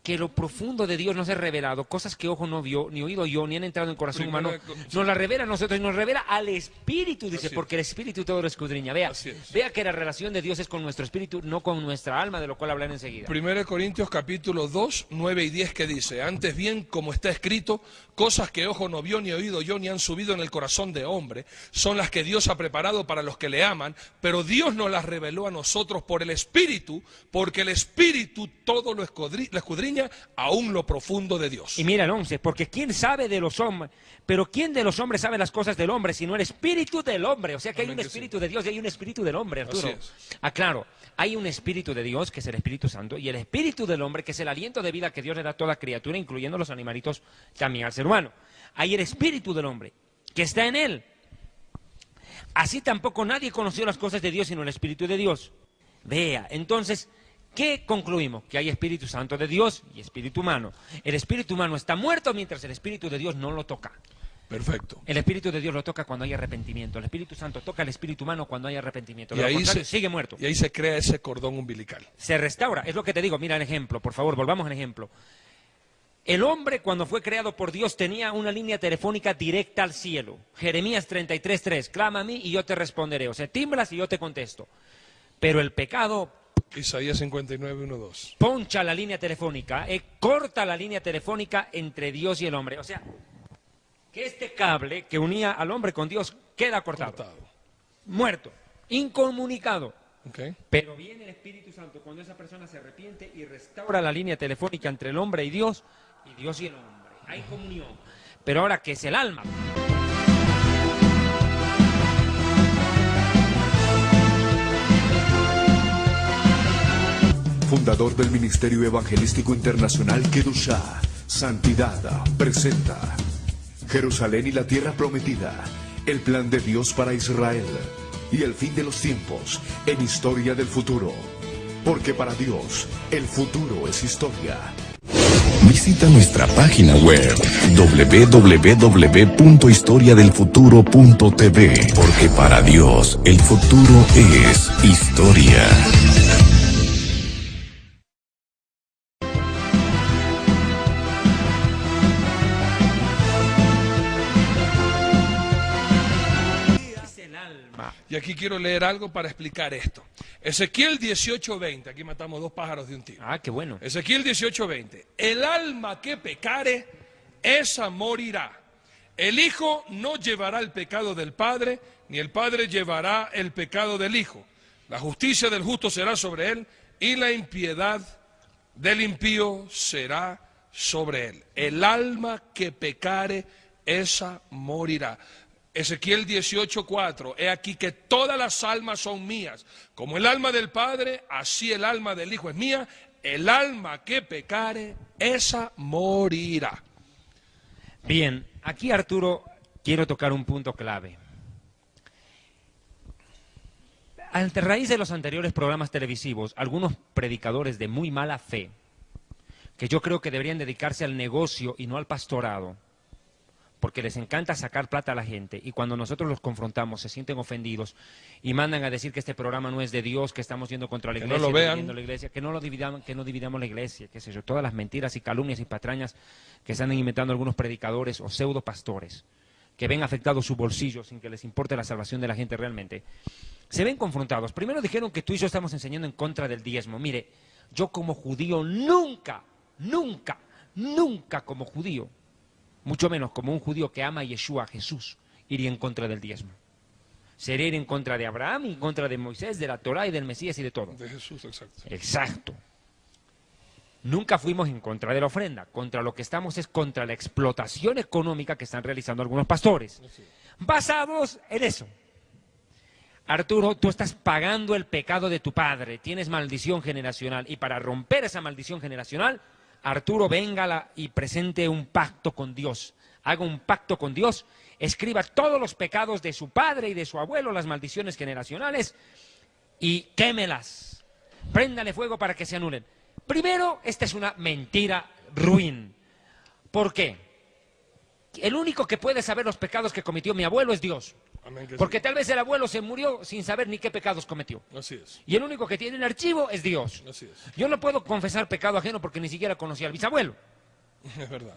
que lo profundo de Dios nos es revelado, cosas que ojo no vio, ni oído yo, ni han entrado en el corazón Primera humano, de- nos la revela a nosotros, y nos revela al Espíritu, dice, Así es. porque el Espíritu todo lo escudriña. Vea, Así es. vea que la relación de Dios es con nuestro Espíritu, no con nuestra alma, de lo cual hablaré enseguida. 1 Corintios capítulo 2, 9 y 10 que dice, antes bien, como está escrito, cosas que ojo no vio, ni oído yo, ni han subido en el corazón de hombre, son las que Dios ha preparado para los que le aman, pero Dios nos las reveló a nosotros por el Espíritu, porque el Espíritu todo lo escudriña, aún lo profundo de Dios. Y mira el 11, porque ¿quién sabe de los hombres? Pero ¿quién de los hombres sabe las cosas del hombre, sino el Espíritu del hombre? O sea que hay Amén un que Espíritu de Dios y hay un Espíritu del hombre, Arturo. Así es. Claro, hay un Espíritu de Dios, que es el Espíritu Santo, y el Espíritu del hombre, que es el aliento de vida que Dios le da a toda criatura, incluyendo los animalitos, también al ser humano. Hay el Espíritu del hombre, que está en él. Así tampoco nadie conoció las cosas de Dios, sino el Espíritu de Dios. Vea, entonces, ¿qué concluimos? Que hay Espíritu Santo de Dios y Espíritu humano. El Espíritu humano está muerto mientras el Espíritu de Dios no lo toca. Perfecto. El Espíritu de Dios lo toca cuando hay arrepentimiento. El Espíritu Santo toca al Espíritu humano cuando hay arrepentimiento. Y De lo ahí, contrario, sigue muerto. y ahí se crea ese cordón umbilical. Se restaura. Es lo que te digo. Mira el ejemplo. Por favor, volvamos al ejemplo. El hombre, cuando fue creado por Dios, tenía una línea telefónica directa al cielo. Jeremías 33:3. Clama a mí y yo te responderé. O sea, timbras y yo te contesto. Pero el pecado Isaías 59, 1, 2. poncha la línea telefónica, corta la línea telefónica entre Dios y el hombre. O sea, que este cable que unía al hombre con Dios queda cortado, Cortado. muerto, incomunicado. ¿Ok? Pero viene el Espíritu Santo cuando esa persona se arrepiente y restaura la línea telefónica entre el hombre y Dios y el hombre. Hay comunión. Pero ahora, ¿qué es el alma? Fundador del Ministerio Evangelístico Internacional Kedushá, Santidad, presenta Jerusalén y la Tierra Prometida, el plan de Dios para Israel y el fin de los tiempos en Historia del Futuro. Porque para Dios, el futuro es historia. Visita nuestra página web www.historiadelfuturo.tv, porque para Dios el futuro es historia. Es el alma. Y aquí quiero leer algo para explicar esto. Ezequiel 18:20. Aquí matamos dos pájaros de un tiro. Ah, qué bueno. Ezequiel 18:20. El alma que pecare, esa morirá. El Hijo no llevará el pecado del Padre, ni el Padre llevará el pecado del Hijo. La justicia del justo será sobre él, y la impiedad del impío será sobre él. El alma que pecare, esa morirá. Ezequiel 18:4, he aquí que todas las almas son mías, como el alma del Padre, así el alma del Hijo es mía, el alma que pecare, esa morirá. Bien, aquí Arturo, quiero tocar un punto clave. A raíz de los anteriores programas televisivos, algunos predicadores de muy mala fe, que yo creo que deberían dedicarse al negocio y no al pastorado, porque les encanta sacar plata a la gente, y cuando nosotros los confrontamos se sienten ofendidos y mandan a decir que este programa no es de Dios, que estamos yendo contra la iglesia, que no lo vean, que no dividamos la iglesia, qué sé yo, todas las mentiras y calumnias y patrañas que se andan inventando algunos predicadores o pseudo pastores, que ven afectados su bolsillo sin que les importe la salvación de la gente realmente, se ven confrontados. Primero dijeron que tú y yo estamos enseñando en contra del diezmo. Mire, yo como judío nunca como judío, mucho menos como un judío que ama a Yeshua, a Jesús, iría en contra del diezmo. Sería ir en contra de Abraham, en contra de Moisés, de la Torá y del Mesías y de todo. De Jesús, exacto. Exacto. Nunca fuimos en contra de la ofrenda. Contra lo que estamos es contra la explotación económica que están realizando algunos pastores, basados en eso. Arturo, tú estás pagando el pecado de tu padre, tienes maldición generacional, y para romper esa maldición generacional, Arturo, venga y presente un pacto con Dios, haga un pacto con Dios, escriba todos los pecados de su padre y de su abuelo, las maldiciones generacionales, y quémelas, préndale fuego para que se anulen. Primero, esta es una mentira ruin. ¿Por qué? El único que puede saber los pecados que cometió mi abuelo es Dios. Amén, porque tal vez el abuelo se murió sin saber ni qué pecados cometió. Así es. Y el único que tiene el archivo es Dios. Así es. Yo no puedo confesar pecado ajeno porque ni siquiera conocía al bisabuelo. Es verdad.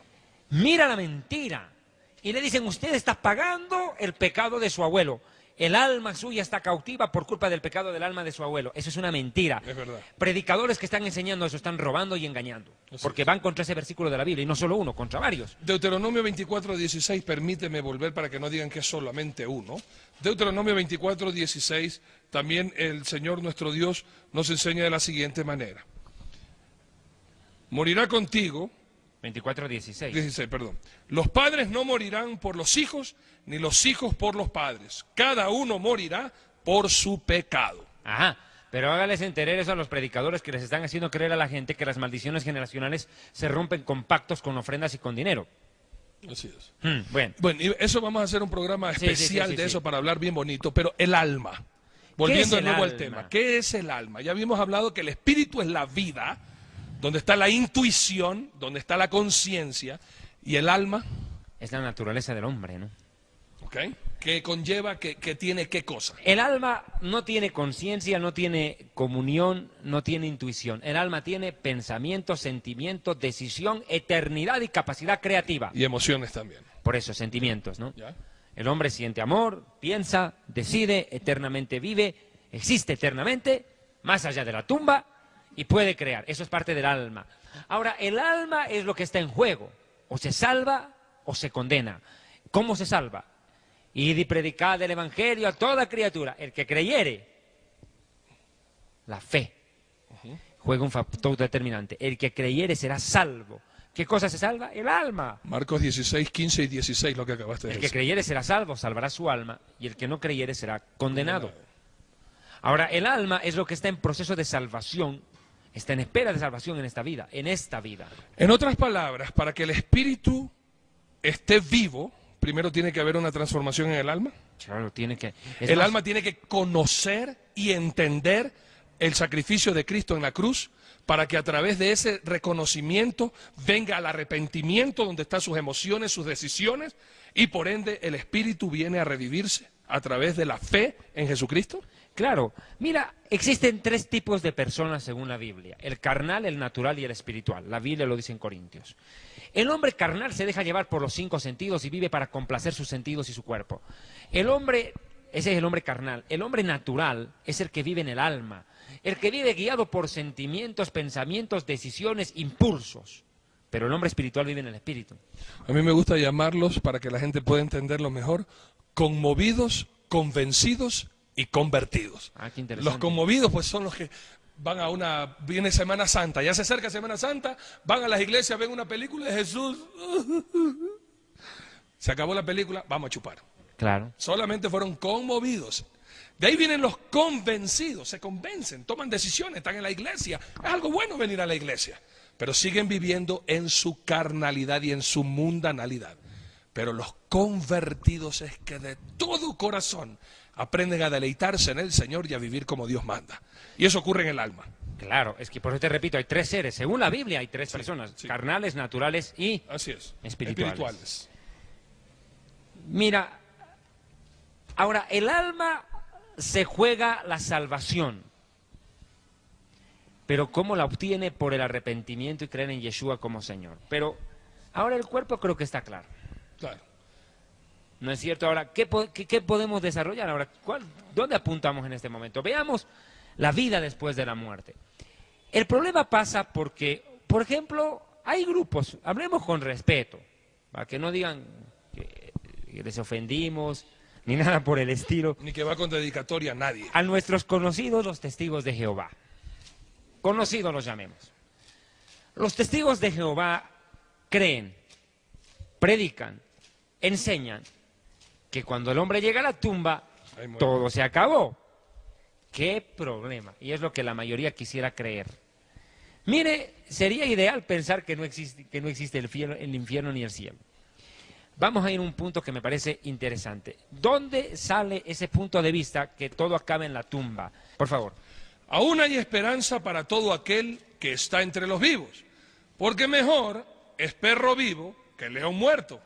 Mira la mentira. Y le dicen, usted está pagando el pecado de su abuelo. El alma suya está cautiva por culpa del pecado del alma de su abuelo. Eso es una mentira. Es verdad. Predicadores que están enseñando eso están robando y engañando. Porque van contra ese versículo de la Biblia, y no solo uno, contra varios. Deuteronomio 24:16, permíteme volver para que no digan que es solamente uno. Deuteronomio 24:16, también el Señor nuestro Dios nos enseña de la siguiente manera. Morirá contigo. 24:16. 16, perdón. Los padres no morirán por los hijos, ni los hijos por los padres. Cada uno morirá por su pecado. Ajá, pero hágales entender eso a los predicadores que les están haciendo creer a la gente que las maldiciones generacionales se rompen con pactos, con ofrendas y con dinero. Así es. Bueno, y eso vamos a hacer un programa especial de eso para hablar bien bonito, pero el alma. Volviendo de nuevo al tema. ¿Qué es el alma? Ya habíamos hablado que el espíritu es la vida, donde está la intuición, donde está la conciencia, y el alma es la naturaleza del hombre, ¿no? ¿Okay? Que conlleva, que tiene qué cosa. El alma no tiene conciencia, no tiene comunión, no tiene intuición. El alma tiene pensamiento, sentimiento, decisión, eternidad y capacidad creativa. Y emociones también. Por eso, sentimientos, ¿no? ¿Ya? El hombre siente amor, piensa, decide, eternamente vive, existe eternamente, más allá de la tumba, y puede crear. Eso es parte del alma. Ahora, el alma es lo que está en juego. O se salva o se condena. ¿Cómo se salva? Id y predicad el evangelio a toda criatura. El que creyere, la fe, juega un factor determinante. El que creyere será salvo. ¿Qué cosa se salva? El alma. Marcos 16, 15 y 16, lo que acabaste de decir. El que creyere será salvo, salvará su alma, y el que no creyere será condenado. Ahora, el alma es lo que está en proceso de salvación, está en espera de salvación en esta vida, En otras palabras, para que el espíritu esté vivo, primero tiene que haber una transformación en el alma. Claro, El alma tiene que conocer y entender el sacrificio de Cristo en la cruz, para que a través de ese reconocimiento venga el arrepentimiento donde están sus emociones, sus decisiones, y por ende el espíritu viene a revivirse a través de la fe en Jesucristo. Claro, mira, existen 3 tipos de personas según la Biblia: el carnal, el natural y el espiritual. La Biblia lo dice en Corintios. El hombre carnal se deja llevar por los 5 sentidos y vive para complacer sus sentidos y su cuerpo. Ese es el hombre carnal. El hombre natural es el que vive en el alma, el que vive guiado por sentimientos, pensamientos, decisiones, impulsos. Pero el hombre espiritual vive en el espíritu. A mí me gusta llamarlos, para que la gente pueda entenderlo mejor, conmovidos, convencidos y convertidos. Qué interesante. Los conmovidos pues son los que van viene Semana Santa, ya se acerca Semana Santa, van a las iglesias, ven una película de Jesús, se acabó la película, vamos a chupar. Claro. Solamente fueron conmovidos. De ahí vienen los convencidos, se convencen, toman decisiones, están en la iglesia. Es algo bueno venir a la iglesia, pero siguen viviendo en su carnalidad y en su mundanalidad. pero los convertidos es que de todo corazón aprenden a deleitarse en el Señor y a vivir como Dios manda. Y eso ocurre en el alma. Claro, es que por eso te repito, hay tres seres. Según la Biblia hay tres personas, sí. carnales, naturales y Así es. espirituales. Mira, ahora el alma se juega la salvación, pero ¿cómo la obtiene? Por el arrepentimiento y creer en Yeshua como Señor. Pero ahora el cuerpo creo que está claro. Claro. ¿No es cierto? Ahora, ¿qué podemos desarrollar? Ahora, ¿dónde apuntamos en este momento? Veamos la vida después de la muerte. El problema pasa porque, por ejemplo, hay grupos, hablemos con respeto, para que no digan que les ofendimos, ni nada por el estilo. Ni que va con dedicatoria a nadie. A nuestros conocidos, los testigos de Jehová. Conocidos los llamemos. Los testigos de Jehová creen, predican, enseñan que cuando el hombre llega a la tumba, todo se acabó. ¡Qué problema! Y es lo que la mayoría quisiera creer. Mire, sería ideal pensar que no existe el infierno ni el cielo. Vamos a ir a un punto que me parece interesante. ¿Dónde sale ese punto de vista que todo acaba en la tumba? Por favor. Aún hay esperanza para todo aquel que está entre los vivos, porque mejor es perro vivo que león muerto,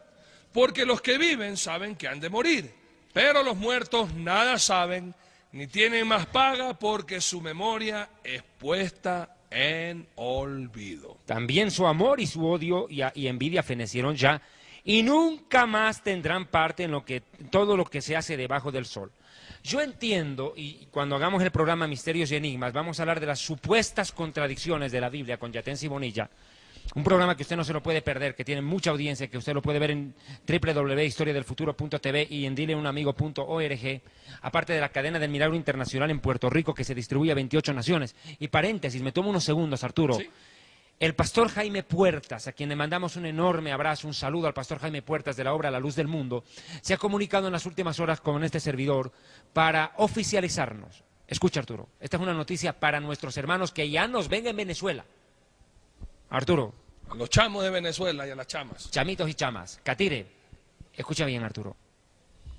porque los que viven saben que han de morir, pero los muertos nada saben, ni tienen más paga, porque su memoria es puesta en olvido. También su amor y su odio y envidia fenecieron ya, y nunca más tendrán parte en todo lo que se hace debajo del sol. Yo entiendo, y cuando hagamos el programa Misterios y Enigmas, vamos a hablar de las supuestas contradicciones de la Biblia con Yatensi Bonilla, un programa que usted no se lo puede perder, que tiene mucha audiencia, que usted lo puede ver en www.historiadelfuturo.tv y en dileunamigo.org, aparte de la cadena del Milagro Internacional en Puerto Rico, que se distribuye a 28 naciones. Y paréntesis, me tomo unos segundos, Arturo. ¿Sí? El pastor Jaime Puertas, a quien le mandamos un enorme abrazo, un saludo al pastor Jaime Puertas de la obra La Luz del Mundo, se ha comunicado en las últimas horas con este servidor para oficializarnos. Escucha, Arturo, esta es una noticia para nuestros hermanos que ya nos ven en Venezuela. Arturo. A los chamos de Venezuela y a las chamas. Chamitos y chamas. Catire, escucha bien, Arturo.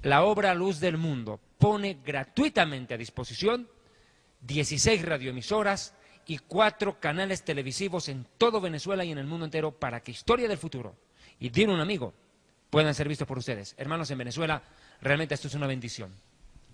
La obra Luz del Mundo pone gratuitamente a disposición 16 radioemisoras y 4 canales televisivos en todo Venezuela y en el mundo entero para que Historia del Futuro y Dile un Amigo puedan ser vistos por ustedes. Hermanos en Venezuela, realmente esto es una bendición.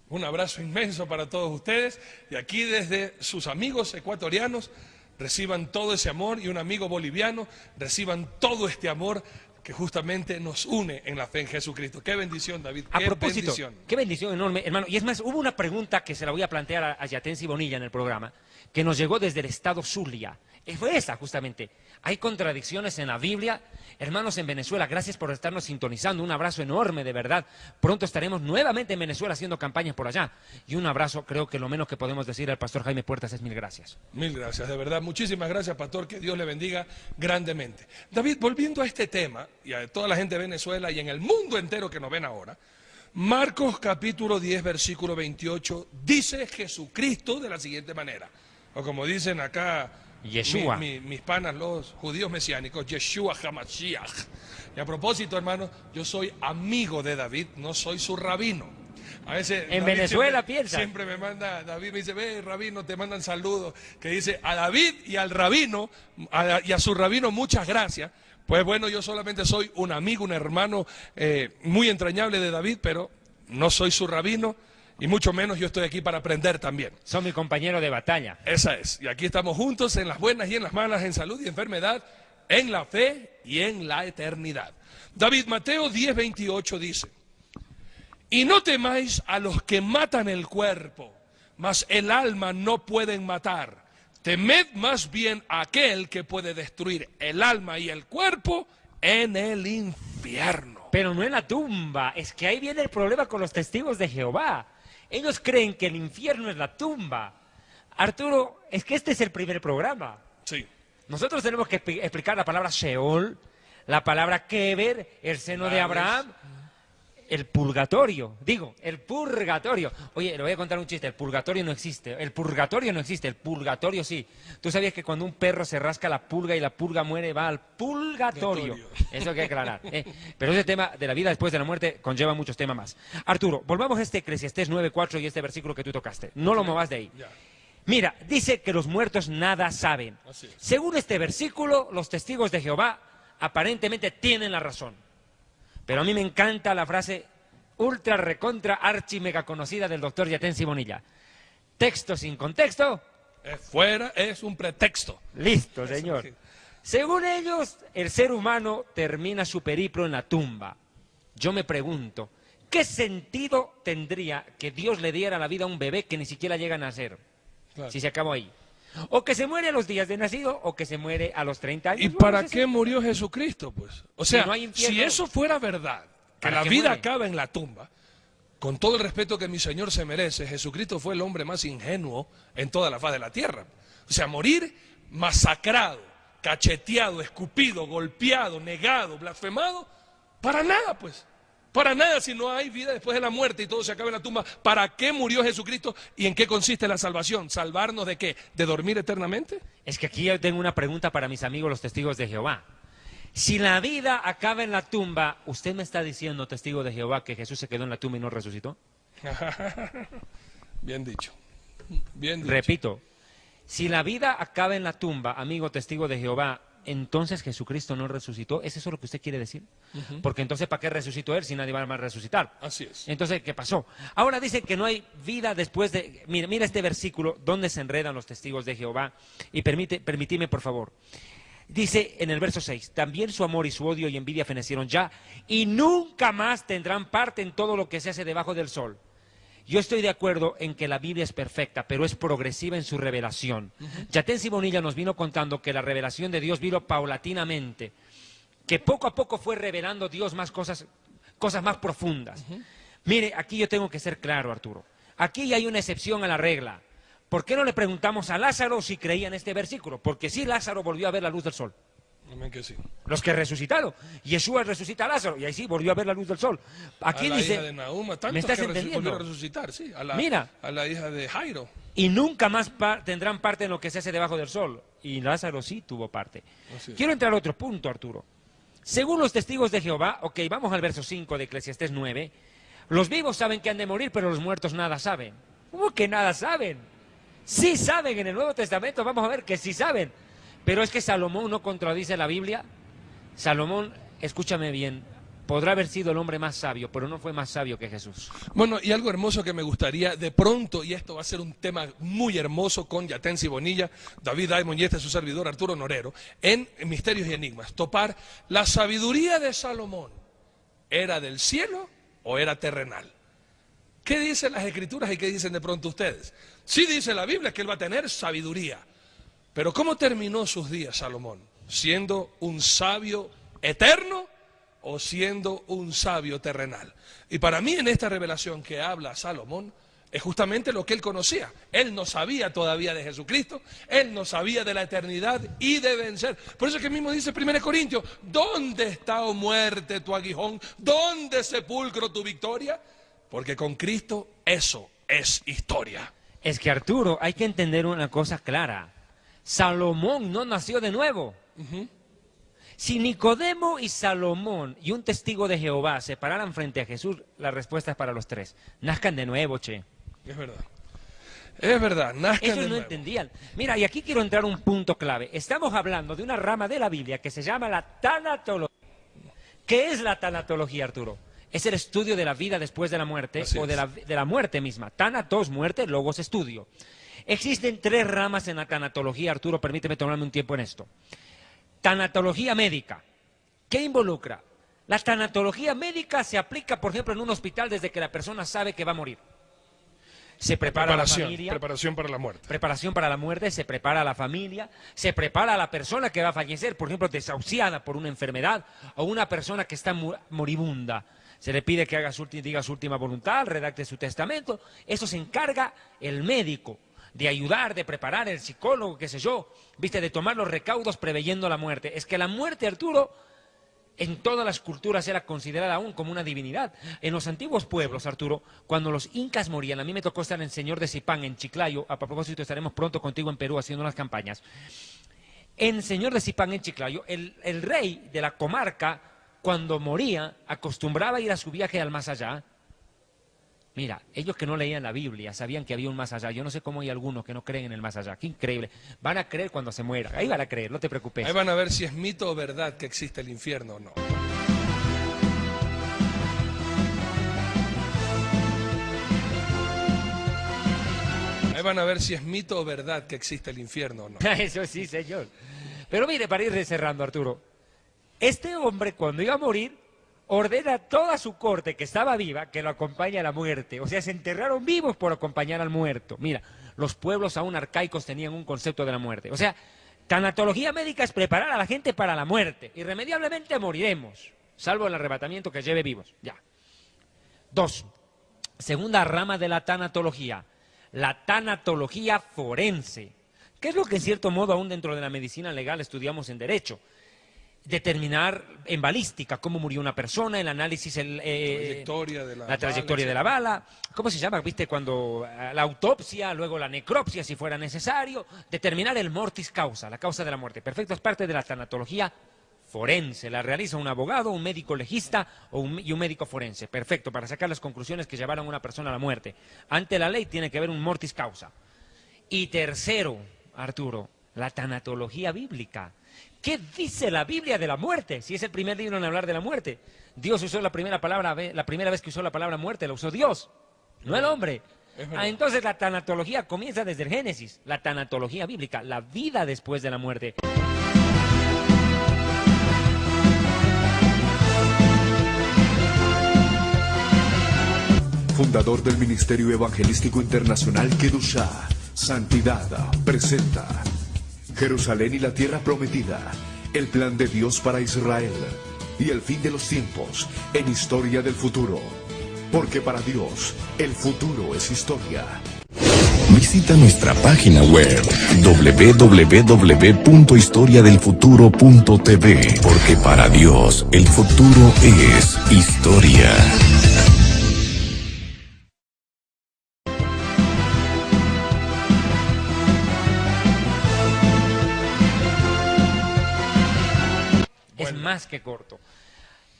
Un abrazo inmenso para todos ustedes y aquí desde sus amigos ecuatorianos reciban todo ese amor y un amigo boliviano reciban todo este amor que justamente nos une en la fe en Jesucristo. Qué bendición, David. A propósito, qué bendición enorme, hermano. Y es más, hubo una pregunta que se la voy a plantear a Yatensi Bonilla en el programa, que nos llegó desde el estado Zulia. Fue esa, justamente. Hay contradicciones en la Biblia. Hermanos en Venezuela, gracias por estarnos sintonizando. Un abrazo enorme, de verdad. Pronto estaremos nuevamente en Venezuela haciendo campañas por allá. Y un abrazo, creo que lo menos que podemos decir al pastor Jaime Puertas es 1000 gracias. 1000 gracias, de verdad. Muchísimas gracias, pastor. Que Dios le bendiga grandemente. David, volviendo a este tema, y a toda la gente de Venezuela y en el mundo entero que nos ven ahora, Marcos capítulo 10, versículo 28, dice Jesucristo de la siguiente manera. O como dicen acá Yeshua. Mis panas, los judíos mesiánicos, Yeshua HaMashiach. Y a propósito, hermano, yo soy amigo de David, no soy su rabino. A veces en David Venezuela piensa. Siempre me manda, David me dice, ve, rabino, te mandan saludos. Que dice, a David y al rabino, y a su rabino, muchas gracias. Pues bueno, yo solamente soy un amigo, un hermano muy entrañable de David, pero no soy su rabino. Y mucho menos yo estoy aquí para aprender también. Son mi compañero de batalla. Esa es. Y aquí estamos juntos en las buenas y en las malas, en salud y enfermedad, en la fe y en la eternidad. David, Mateo 10, 28 dice, y no temáis a los que matan el cuerpo, mas el alma no pueden matar. Temed más bien a aquel que puede destruir el alma y el cuerpo en el infierno. Pero no en la tumba. Es que ahí viene el problema con los testigos de Jehová. Ellos creen que el infierno es la tumba. Arturo, es que este es el primer programa. Sí. Nosotros tenemos que explicar la palabra Sheol, la palabra Keber, el seno de Abraham. el purgatorio, el purgatorio. Oye, le voy a contar un chiste, el purgatorio no existe, el purgatorio sí. ¿Tú sabías que cuando un perro se rasca la pulga y la pulga muere, va al purgatorio? Eso hay que aclarar. Pero ese tema de la vida después de la muerte conlleva muchos temas más. Arturo, volvamos a este Eclesiastés 9:4 y este versículo que tú tocaste. No lo movas de ahí. Mira, dice que los muertos nada saben. Según este versículo, los testigos de Jehová aparentemente tienen la razón. Pero a mí me encanta la frase ultra recontra archi mega conocida del doctor Yatensi Bonilla. Texto sin contexto. Fuera es un pretexto. Listo, señor. Según ellos, el ser humano termina su periplo en la tumba. Yo me pregunto, ¿qué sentido tendría que Dios le diera la vida a un bebé que ni siquiera llega a nacer? Claro. Si se acabó ahí. O que se muere a los días de nacido, o que se muere a los 30 años. ¿Y para qué murió Jesucristo, pues? O sea, si eso fuera verdad, que la vida acaba en la tumba, con todo el respeto que mi Señor se merece, Jesucristo fue el hombre más ingenuo en toda la faz de la tierra. O sea, morir masacrado, cacheteado, escupido, golpeado, negado, blasfemado, para nada, pues. Para nada, si no hay vida después de la muerte y todo se acaba en la tumba. ¿Para qué murió Jesucristo y en qué consiste la salvación? ¿Salvarnos de qué? ¿De dormir eternamente? Es que aquí yo tengo una pregunta para mis amigos los testigos de Jehová. Si la vida acaba en la tumba, ¿usted me está diciendo, testigo de Jehová, que Jesús se quedó en la tumba y no resucitó? Bien dicho. Bien dicho. Repito, si la vida acaba en la tumba, amigo testigo de Jehová, entonces Jesucristo no resucitó. ¿Es eso lo que usted quiere decir? Porque entonces, ¿para qué resucitó él si nadie va a más resucitar? Así es. Entonces, ¿qué pasó? Ahora dice que no hay vida después de... Mira este versículo, donde se enredan los testigos de Jehová. Y permitidme, por favor. Dice en el verso 6, también su amor y su odio y envidia fenecieron ya, y nunca más tendrán parte en todo lo que se hace debajo del sol. Yo estoy de acuerdo en que la Biblia es perfecta, pero es progresiva en su revelación. Yatensi Bonilla nos vino contando que la revelación de Dios vino paulatinamente, que poco a poco fue revelando Dios más cosas más profundas. Mire, aquí yo tengo que ser claro, Arturo. Aquí hay una excepción a la regla. ¿Por qué no le preguntamos a Lázaro si creía en este versículo? Porque sí, Lázaro volvió a ver la luz del sol. Amén que sí. Los que resucitaron. Yeshua resucita a Lázaro y ahí sí volvió a ver la luz del sol. Aquí a la dice, hija de Nahuma, ¿me estás entendiendo? Volvió a resucitar, sí. Mira, a la hija de Jairo. Y nunca más tendrán parte en lo que se hace debajo del sol. Y Lázaro sí tuvo parte. Quiero entrar a otro punto, Arturo. Según los testigos de Jehová, ok, vamos al verso 5 de Eclesiastés 9, los vivos saben que han de morir, pero los muertos nada saben. ¿Cómo que nada saben? Sí saben, en el Nuevo Testamento vamos a ver que sí saben. Pero es que Salomón no contradice la Biblia. Salomón, escúchame bien, podrá haber sido el hombre más sabio, pero no fue más sabio que Jesús. Bueno, y algo hermoso que me gustaría de pronto, y esto va a ser un tema muy hermoso con Yatensi Bonilla, David Diamond y este su servidor Arturo Norero, en Misterios y Enigmas, topar la sabiduría de Salomón. ¿Era del cielo o era terrenal? ¿Qué dicen las Escrituras y qué dicen de pronto ustedes? Sí dice la Biblia que él va a tener sabiduría. Pero ¿cómo terminó sus días Salomón? ¿Siendo un sabio eterno o siendo un sabio terrenal? Y para mí en esta revelación que habla Salomón es justamente lo que él conocía. Él no sabía todavía de Jesucristo, él no sabía de la eternidad y de vencer. Por eso es que mismo dice 1 Corintios, ¿dónde está, oh muerte, tu aguijón? ¿Dónde, sepulcro, tu victoria? Porque con Cristo eso es historia. Es que, Arturo, hay que entender una cosa clara. Salomón no nació de nuevo. Si Nicodemo y Salomón y un testigo de Jehová se pararan frente a Jesús, la respuesta es para los tres. Nazcan de nuevo, che. Es verdad. Es verdad, nazcan de nuevo. Ellos no entendían. Mira, y aquí quiero entrar a un punto clave. Estamos hablando de una rama de la Biblia que se llama la tanatología. ¿Qué es la tanatología, Arturo? Es el estudio de la vida después de la muerte o de la muerte misma. Tanatos, muerte, logos, estudio. Existen tres ramas en la tanatología, Arturo, permíteme tomarme un tiempo en esto. Tanatología médica. ¿Qué involucra? La tanatología médica se aplica, por ejemplo, en un hospital desde que la persona sabe que va a morir. Se prepara la familia. Preparación para la muerte. Preparación para la muerte, se prepara a la familia, se prepara a la persona que va a fallecer, por ejemplo, desahuciada por una enfermedad o una persona que está moribunda. Se le pide que diga su última voluntad, redacte su testamento. Eso se encarga el médico de ayudar, de preparar, el psicólogo, qué sé yo, viste, de tomar los recaudos preveyendo la muerte. Es que la muerte, Arturo, En todas las culturas era considerada aún como una divinidad. En los antiguos pueblos, Arturo, cuando los incas morían, a mí me tocó estar en Señor de Zipán, en Chiclayo, a propósito estaremos pronto contigo en Perú haciendo unas campañas. En Señor de Zipán, en Chiclayo, el rey de la comarca, cuando moría, acostumbraba a ir a su viaje al más allá. Mira, ellos que no leían la Biblia sabían que había un más allá. Yo no sé cómo hay algunos que no creen en el más allá. Qué increíble. Van a creer cuando se muera. Ahí van a creer, no te preocupes. Ahí van a ver si es mito o verdad que existe el infierno o no. Ahí van a ver si es mito o verdad que existe el infierno o no. Eso sí, señor. Pero mire, para ir cerrando, Arturo, este hombre cuando iba a morir ordena a toda su corte que estaba viva que lo acompañe a la muerte. O sea, se enterraron vivos por acompañar al muerto. Mira, los pueblos aún arcaicos tenían un concepto de la muerte. O sea, tanatología médica es preparar a la gente para la muerte. Irremediablemente moriremos, salvo el arrebatamiento que lleve vivos. Ya. 2. Segunda rama de la tanatología, la tanatología forense, que es lo que en cierto modo aún dentro de la medicina legal estudiamos en derecho. Determinar en balística cómo murió una persona, el análisis, la trayectoria de la bala, ¿cómo se llama? ¿Viste? Cuando la autopsia, luego la necropsia si fuera necesario, determinar el mortis causa, la causa de la muerte. Perfecto, es parte de la tanatología forense, la realiza un abogado, un médico legista y un médico forense. Perfecto, para sacar las conclusiones que llevaron a una persona a la muerte. Ante la ley tiene que haber un mortis causa. Y tercero, Arturo, la tanatología bíblica. ¿Qué dice la Biblia de la muerte? Si es el primer libro en hablar de la muerte. Dios usó la primera vez que usó la palabra muerte, la usó Dios, no el hombre. Entonces la tanatología comienza desde el Génesis, la tanatología bíblica, la vida después de la muerte. Fundador del Ministerio Evangelístico Internacional Kedushá, Santidad, presenta Jerusalén y la Tierra Prometida, el plan de Dios para Israel y el fin de los tiempos en Historia del Futuro. Porque para Dios, el futuro es historia. Visita nuestra página web www.historiadelfuturo.tv, porque para Dios, el futuro es historia. Más que corto.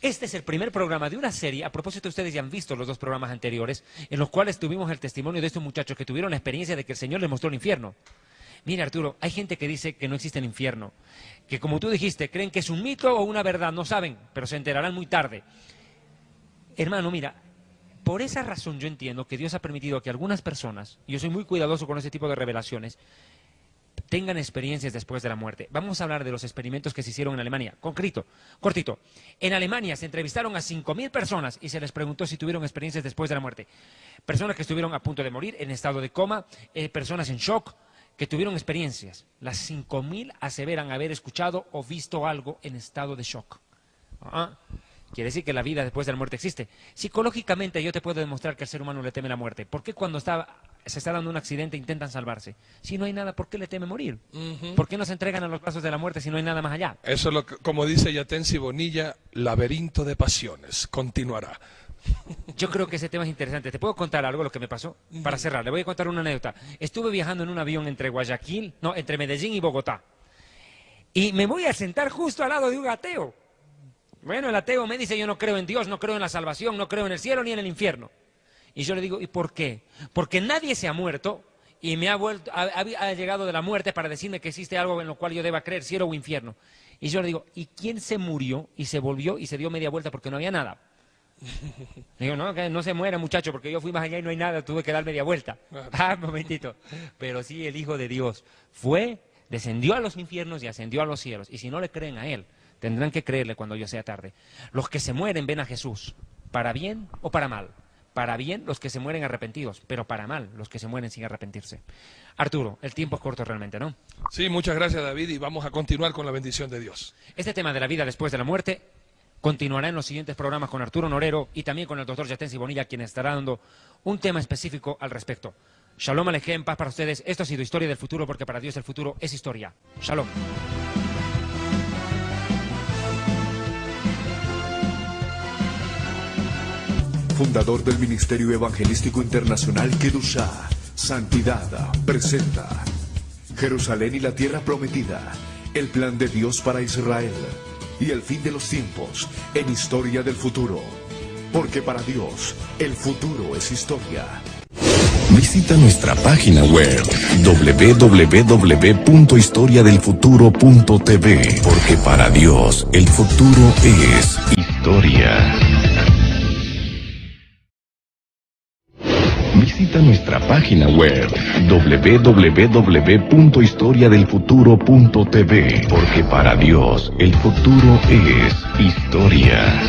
Este es el primer programa de una serie. A propósito, ustedes ya han visto los dos programas anteriores en los cuales tuvimos el testimonio de estos muchachos que tuvieron la experiencia de que el Señor les mostró el infierno. Mira, Arturo, hay gente que dice que no existe el infierno, que como tú dijiste, creen que es un mito o una verdad, no saben, pero se enterarán muy tarde. Hermano, mira, por esa razón yo entiendo que Dios ha permitido que algunas personas, y yo soy muy cuidadoso con ese tipo de revelaciones, tengan experiencias después de la muerte. Vamos a hablar de los experimentos que se hicieron en Alemania. Cortito. En Alemania se entrevistaron a 5.000 personas y se les preguntó si tuvieron experiencias después de la muerte. Personas que estuvieron a punto de morir, en estado de coma, personas en shock, que tuvieron experiencias. Las 5.000 aseveran haber escuchado o visto algo en estado de shock. Quiere decir que la vida después de la muerte existe. Psicológicamente yo te puedo demostrar que al ser humano le teme la muerte. ¿Por qué cuando se está dando un accidente intentan salvarse? Si no hay nada, ¿por qué le teme morir? ¿Por qué no se entregan a los brazos de la muerte si no hay nada más allá? Eso es lo que, como dice Yatensi Bonilla, laberinto de pasiones. Continuará. Yo creo que ese tema es interesante. ¿Te puedo contar algo lo que me pasó? Para cerrar, le voy a contar una anécdota. Estuve viajando en un avión entre Medellín y Bogotá. Y me voy a sentar justo al lado de un ateo. Bueno, el ateo me dice, yo no creo en Dios, no creo en la salvación, no creo en el cielo ni en el infierno. Y yo le digo, ¿y por qué? Porque nadie se ha muerto y ha llegado de la muerte para decirme que existe algo en lo cual yo deba creer, cielo o infierno. Y yo le digo, ¿y quién se murió y se volvió y se dio media vuelta porque no había nada? Le digo, no, que no se muera, muchacho, porque yo fui más allá y no hay nada, tuve que dar media vuelta. Un momentito. Pero sí, el Hijo de Dios descendió a los infiernos y ascendió a los cielos. Y si no le creen a Él, tendrán que creerle cuando yo sea tarde. Los que se mueren ven a Jesús, para bien o para mal. Para bien los que se mueren arrepentidos, pero para mal los que se mueren sin arrepentirse. Arturo, el tiempo es corto realmente, ¿no? Sí, muchas gracias, David, y vamos a continuar con la bendición de Dios. Este tema de la vida después de la muerte continuará en los siguientes programas con Arturo Norero y también con el doctor Yatensi Bonilla, quien estará dando un tema específico al respecto. Shalom Alejem, paz para ustedes. Esto ha sido Historia del Futuro, porque para Dios el futuro es historia. Shalom. fundador del Ministerio Evangelístico Internacional Kedushá, Santidad, presenta Jerusalén y la Tierra Prometida, el plan de Dios para Israel y el fin de los tiempos en Historia del Futuro. Porque para Dios, el futuro es historia. Visita nuestra página web www.historiadelfuturo.tv, porque para Dios el futuro es historia. Visita nuestra página web www.historiadelfuturo.tv, porque para Dios el futuro es historia.